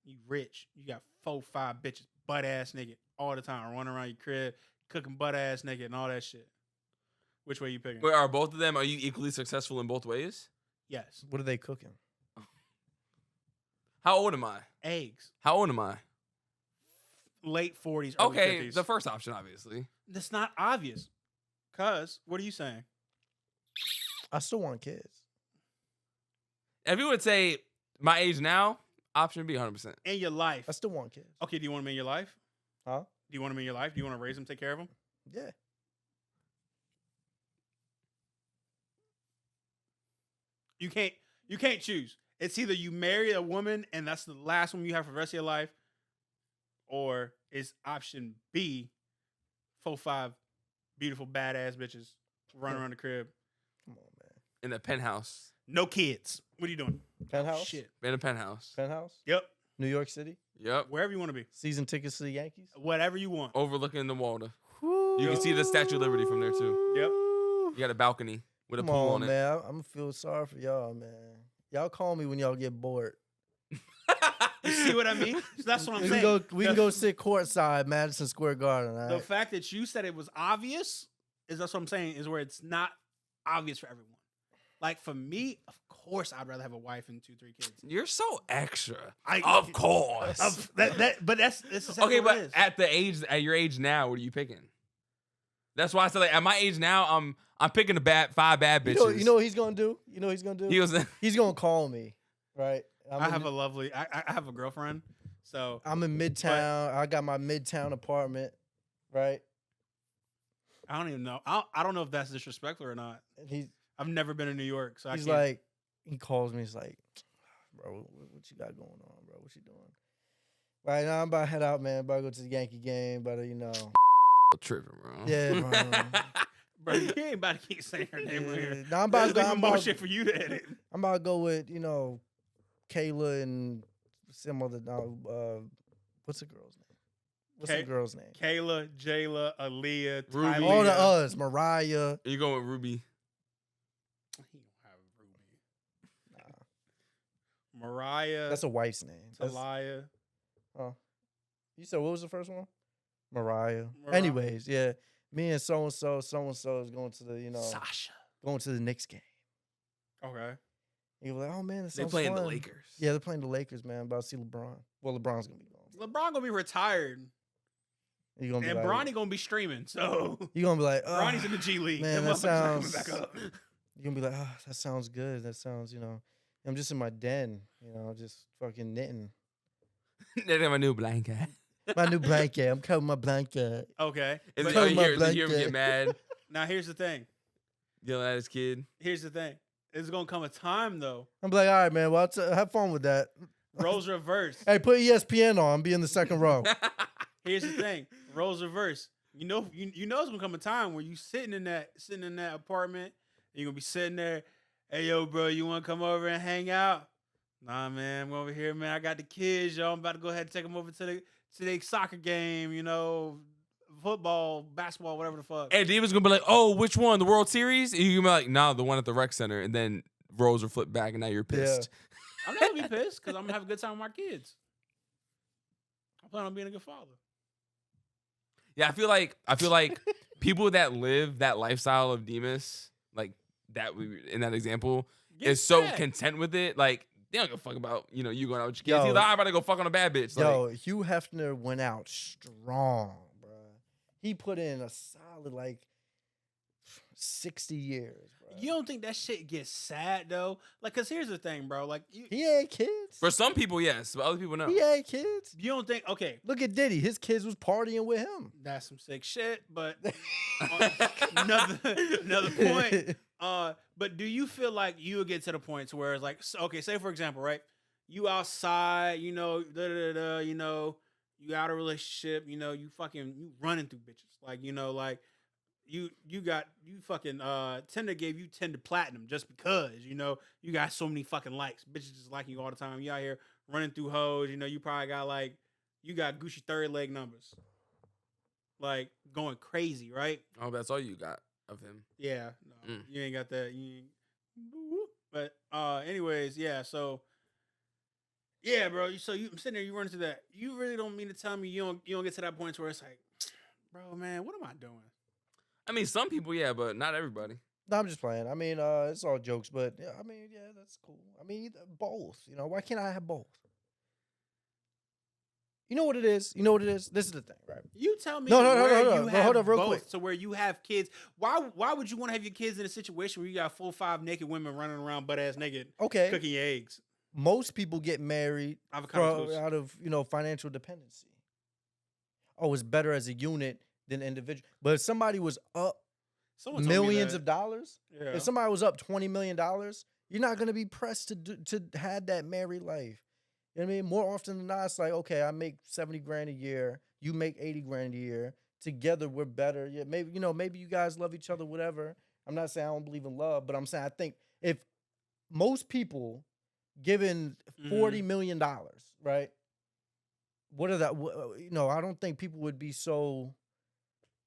you rich. You got 4-5 bitches, butt ass naked all the time, running around your crib, cooking butt ass naked and all that shit. Which way you picking? Wait, are both of them? Are you equally successful in both ways? Yes. What are they cooking? How old am I? Eggs. How old am I? Late 40s, early okay, 50s. The first option, obviously. That's not obvious. Cuz, what are you saying? I still want kids. If you would say my age now, option B, 100%. In your life. I still want kids. Okay, do you want them in your life? Huh? Do you want them in your life? Do you want to raise them, take care of them? Yeah. You can't choose. It's either you marry a woman and that's the last woman you have for the rest of your life, or it's option B, 4, 5 beautiful, badass bitches running around the crib. Come on, man. In a penthouse. No kids. What are you doing? Penthouse? Shit. In a penthouse. Penthouse? Yep. New York City? Yep. Wherever you want to be. Season tickets to the Yankees? Whatever you want. Overlooking the water. Woo. You can see the Statue of Liberty from there too. Yep. You got a balcony with a Come pool on, on it. man. I'm gonna feel sorry for y'all, man. Y'all call me when y'all get bored. You see what I mean? So that's what I'm We saying. can go sit courtside, Madison Square Garden. All The right? fact that you said it was obvious that's what I'm saying, is where it's not obvious for everyone. Like for me, of course, I'd rather have a wife and 2, 3 kids. You're so extra. I- Of course. But that's exactly Okay, what but it is. at your age now, what are you picking? That's why I said, like, at my age now, I'm picking 5 bad bitches. You know what he's gonna do? You know what he's gonna do? He was He's gonna call me, right? I have a girlfriend, so I'm in Midtown. I got my Midtown apartment, right? I don't even know. I don't know if that's disrespectful or not. And I've never been in New York, so he's I can't. like, he calls me. He's like, bro, what you got going on, bro? What you doing? Right now, I'm about to head out, man. About to go to the Yankee game. But tripping, bro. yeah, bro. Bro, you ain't about to keep saying her name right here. Now I'm about to go. There's more shit for you to edit. I'm about to go with Kayla and some other. What's the girl's name? What's the girl's name? Kayla, Jayla, Aaliyah, Ruby. Tylia. All the us. Mariah. You going with Ruby? He don't have Ruby. Nah. Mariah. That's a wife's name. Talia. Oh. You said what was the first one? Mariah. Mariah. Anyways, yeah. Me and so and so is going to the Sasha. going to the Knicks game. Okay. You were like, oh man, this They sounds playing the fun. Lakers. Yeah, they're playing the Lakers, man. I'm about to see LeBron. Well, LeBron's gonna be gone. LeBron gonna be retired. You're gonna be And like, Bronny gonna be streaming, so you're gonna be like, oh, Bronny's in the G League. man, Them that motherfuckers not coming sounds. back up. You're gonna be like, oh, that sounds good. That sounds, I'm just in my den, just fucking knitting. They have a new blanket. My new blanket. I'm covering my blanket. Okay. Is But- it, oh, you my hear him blanket. get mad, Now here's the thing. yelling at his kid? Here's the thing. There's gonna come a time though. I'm like, all right, man. Well, have fun with that. Roles reverse. Hey, put ESPN on. Be in the second row. Here's the thing. Roles reverse. You know it's gonna come a time where you sitting in that apartment. And you're gonna be sitting there. Hey, yo, bro, you wanna come over and hang out? Nah, man, I'm over here, man. I got the kids, yo. I'm about to go ahead and take them over to the soccer game. Football, basketball, whatever the fuck. And Dimas gonna be like, "Oh, which one? The World Series?" And you gonna be like, "Nah, the one at the rec center." And then roles are flipped back, and now you're pissed. I'm not gonna be pissed because I'm gonna have a good time with my kids. I plan on being a good father. Yeah, I feel like people that live that lifestyle of Dimas, like that in that example, Get is so sad. content with it. Like they don't give a fuck about you going out with your kids. Yo. He's like, I'm about to go fuck on a bad bitch. Like, Yo, Hugh Hefner went out strong, bro. He put in a solid 60 years, bro. You don't think that shit gets sad though? Like, cause here's the thing, bro. Like, He had kids. for some people, yes, but other people no. He had kids. you don't think? Okay, Look at Diddy. His kids was partying with him. that's some sick shit. But another point. But do you feel like you would get to the point to where it's like, okay, say for example, right? You outside, you out of relationship, you running through bitches, like you fucking Tinder gave you 10 to platinum just because you got so many fucking likes, bitches just liking you all the time. You out here running through hoes, you probably got you got Gucci third leg numbers, like going crazy, right? Oh, that's all you got of him. Yeah, no, you ain't got that. But anyways, yeah. So yeah, bro. So I'm sitting there, you run into that. You really don't mean to tell me you don't get to that point where it's like, bro, man, what am I doing? I mean, some people, yeah, but not everybody. No, I'm just playing. I mean, it's all jokes, but yeah, that's cool. I mean, both. Why can't I have both? You know what it is? This is the thing, right? You tell me. No, where no. you have Hold up real both, quick. So where you have kids, why would you want to have your kids in a situation where you got 4, 5 naked women running around butt ass naked, Okay. cooking your eggs? Most people get married Avocado toast. out of financial dependency. Oh, it's better as a unit than individual. But if somebody was up Someone told me millions that. of dollars, Yeah. if somebody was up $20 million, you're not gonna be pressed to have that married life. You know what I mean? More often than not, it's like, okay, I make 70 grand a year, you make 80 grand a year. together we're better. Yeah, maybe you guys love each other, whatever. I'm not saying I don't believe in love, but I'm saying I think if most people given $40 million, right? What are that? I don't think people would be so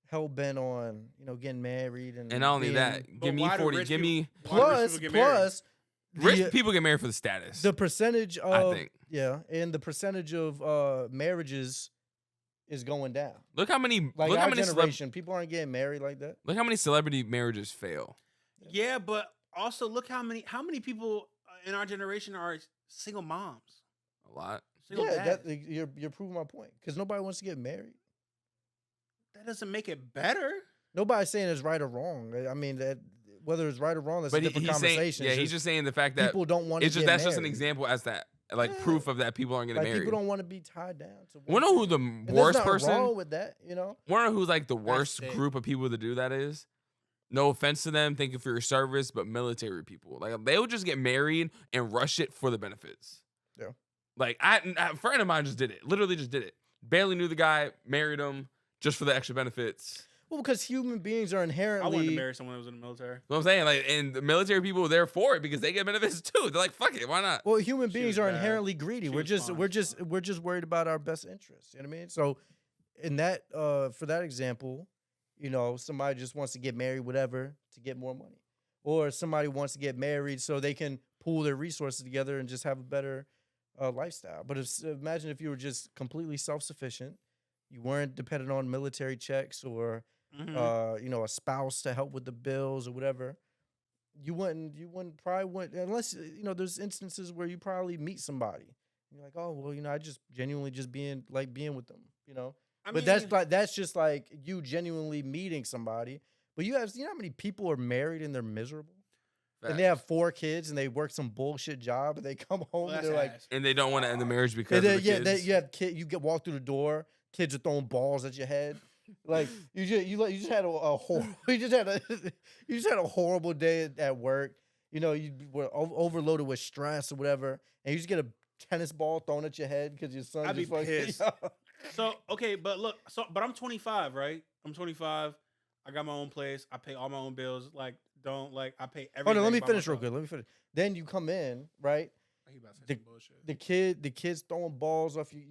hell bent on getting married and not only that, give me 40. Give me plus rich people get married for the status. The percentage of I think and the percentage of marriages is going down. Look how many look how many generation people aren't getting married like that. Look how many celebrity marriages fail. Yeah, but also look how many people in our generation are single moms. A lot. You're proving my point because nobody wants to get married. That doesn't make it better. Nobody's saying it's right or wrong. I mean that whether it's right or wrong, that's a different conversation. He's just saying the fact that people don't want to. That's just an example as that proof of that people aren't getting married. People don't want to be tied down. Want to know who the worst person? Wrong with that, Want to know who's like the worst group of people to do that is? No offense to them, thank you for your service, but military people, like they would just get married and rush it for the benefits. Yeah. Like a friend of mine just did it. Literally just did it. Barely knew the guy, married him just for the extra benefits. Well, because human beings are inherently. I wanted to marry someone that was in the military. What I'm saying, and the military people are there for it because they get benefits too. They're like, fuck it, why not? Well, human beings are inherently greedy. We're just worried about our best interests. You know what I mean? So, in that for that example, somebody just wants to get married, whatever, to get more money, or somebody wants to get married so they can pool their resources together and just have a better lifestyle. But imagine if you were just completely self-sufficient, you weren't dependent on military checks or a spouse to help with the bills or whatever. You wouldn't unless there's instances where you probably meet somebody and you're like, oh well, I just genuinely just being with them, But that's just like you genuinely meeting somebody. But you know how many people are married and they're miserable? Facts. And they have 4 kids and they work some bullshit job and they come home and they're like, and they don't want to end the marriage because of the kids. You have you get walk through the door, kids are throwing balls at your head. Like you just had a horrible day at work. You were overloaded with stress or whatever, and you just get a tennis ball thrown at your head because your son. I'd be pissed. So okay, but look, but I'm 25, right? I'm 25. I got my own place. I pay all my own bills. I pay everything. Hold on, let me finish real quick. Then you come in, right? The kids throwing balls off you.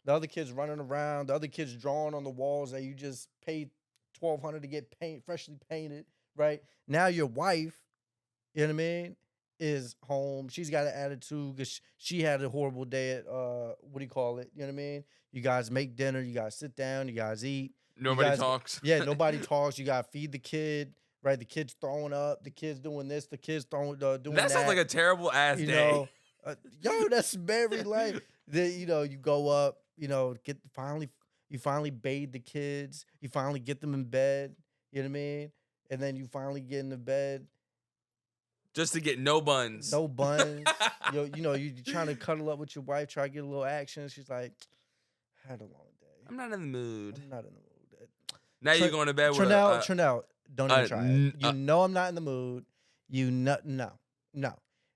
The other kids running around. The other kids drawing on the walls that you just paid $1,200 to get freshly painted. Right now, your wife, you know what I mean, is home. She's got an attitude because she had a horrible day at what do you call it? You know what I mean? You guys make dinner. You guys sit down. You guys eat. Nobody talks. Yeah, nobody talks. You got to feed the kid. Right, the kid's throwing up. The kid's doing this. The kid's doing that. That sounds like a terrible ass day. That's married life. Then you go up. You finally bathe the kids. You finally get them in bed. You know what I mean? And then you finally get into bed. Just to get no buns. No buns. You're trying to cuddle up with your wife. Try to get a little action. She's like, I had a long day. I'm not in the mood. I'm not in the mood. Now you're going to bed with Trinell, don't even try it. I'm not in the mood. No.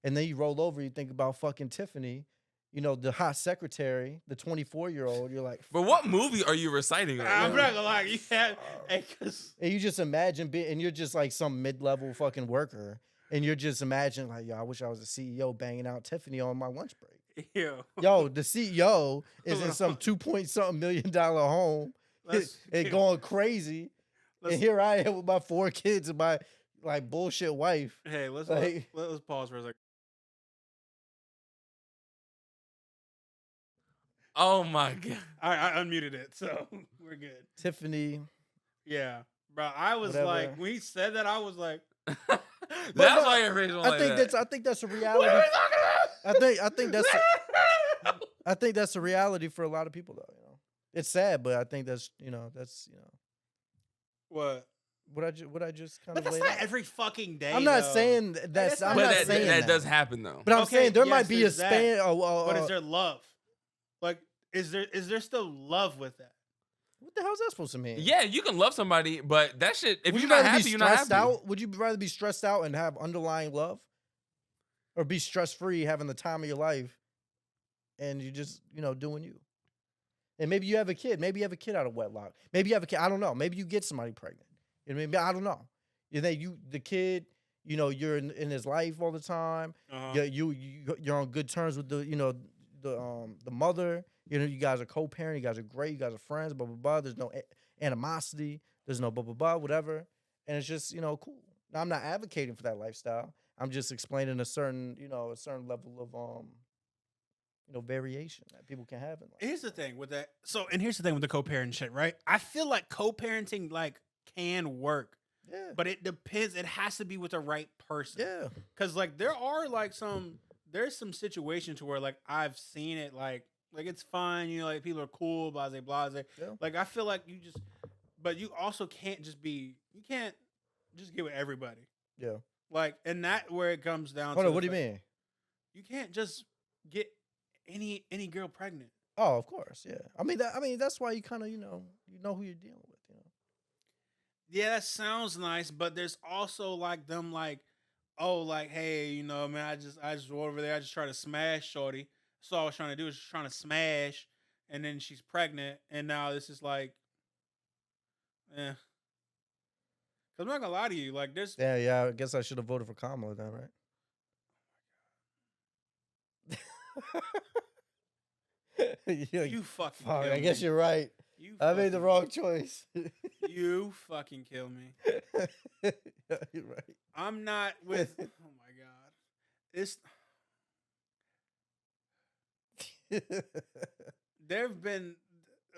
And then you roll over, you think about fucking Tiffany, the hot secretary, the 24-year-old. You're like, but what movie are you reciting? I'm not gonna lie, you had, and you just imagine and you're just like some mid-level fucking worker, and you're just imagining like, yo, I wish I was a CEO banging out Tiffany on my lunch break. Yo, the CEO is in some $2-point-something million home, and going crazy, and here I am with my 4 kids and my bullshit wife. Hey, let's pause for a second. Oh my god! I unmuted it, so we're good. Tiffany. Yeah, bro. I was whatever. like, when he said that, I was like, that's why your face was like that. I think that's a reality. What are we talking about? I think that's a reality for a lot of people, though. It's sad, but I think that's what. What I just kind of. But that's not every fucking day. I'm not saying that's. I'm not saying that does happen though. But I'm saying there might be a span. But is there love? Like, is there still love with that? What the hell is that supposed to mean? Yeah, you can love somebody, but that shit. If you're not happy, you're not happy. Out? Would you rather be stressed out and have underlying love, or be stress free, having the time of your life, and you just doing you? And maybe you have a kid. Maybe you have a kid out of wedlock. Maybe you have a kid. I don't know. Maybe you get somebody pregnant. You know what I mean? I don't know. The kid, you're in his life all the time. You're on good terms with the mother. You guys are co-parent. You guys are great. You guys are friends. Blah blah blah. There's no animosity. There's no blah blah blah. Whatever. And it's just cool. Now I'm not advocating for that lifestyle. I'm just explaining a certain level of variation that people can have in life. Here's the thing with that. Here's the thing with the co-parenting shit, right? I feel like co-parenting can work. Yeah. But it depends. It has to be with the right person. Yeah. Because there are there's some situations where I've seen it it's fine. People are cool, blase, blase. Yeah. I feel like but you also can't you can't just get with everybody. Yeah. And that where it comes down to. Hold on, what do you mean? You can't just get any girl pregnant. Oh, of course, yeah. I mean that's why you kind of you know who you're dealing with. Yeah, that sounds nice, but there's also them hey, man, I just go over there, I just try to smash shorty. That's all I was trying to do is just trying to smash, and then she's pregnant, and now this is Cause I'm not gonna lie to you, this. Yeah. I guess I should have voted for Kamala then, right? You fucking. Fuck, I guess you're right. I made the wrong choice. You fucking kill me. You're right. I'm not with. Oh my god, it's. There've been.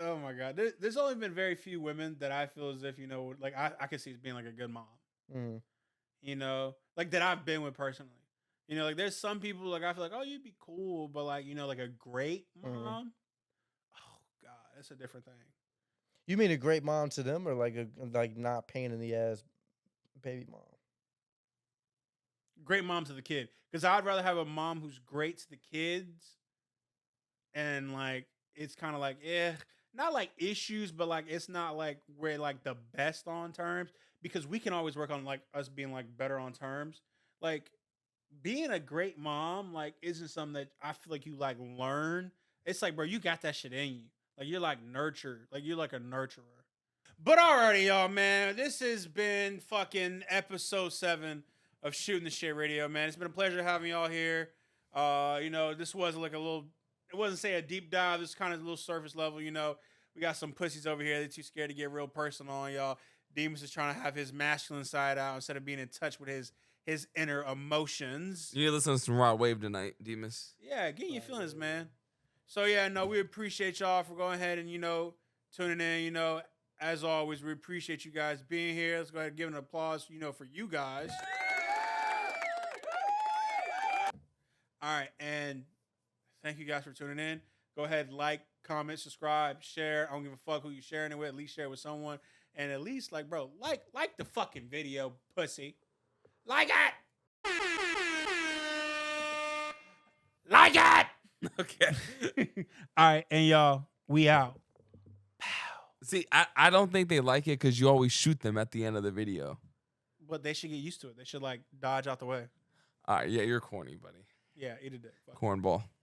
Oh my god, there's only been very few women that I feel as if I could see as being a good mom. Mm. That I've been with personally. There's some people I feel oh you'd be cool, but a great mom. Mm. Oh god, that's a different thing. You mean a great mom to them, or not pain in the ass baby mom? Great mom to the kid, because I'd rather have a mom who's great to the kids, and it's kind of not issues, but it's not we're the best on terms, because we can always work on us being better on terms. Being a great mom isn't something that I feel you learn. It's bro, you got that shit in you. You're nurtured. You're a nurturer. But alrighty, y'all, man. This has been fucking episode 7 of Shootin The Shit Radio, man. It's been a pleasure having y'all here. This wasn't it wasn't say a deep dive. This is kind of a little surface level, We got some pussies over here. They're too scared to get real personal on y'all. Dimas is trying to have his masculine side out instead of being in touch with his inner emotions. You listen to some raw wave tonight, Dimas. Yeah, get your feelings, man. So, yeah, no, we appreciate y'all for going ahead and, tuning in. As always, we appreciate you guys being here. Let's go ahead and give an applause, for you guys. All right, and thank you guys for tuning in. Go ahead, comment, subscribe, share. I don't give a fuck who you're sharing it with. At least share it with someone. And at least, bro, like the fucking video, pussy. Like it! Like it! Okay. All right, and y'all, we out. Pow. See, I don't think they like it because you always shoot them at the end of the video. But they should get used to it. They should dodge out the way. All right, yeah, you're corny, buddy. Yeah, eat a dick. Cornball.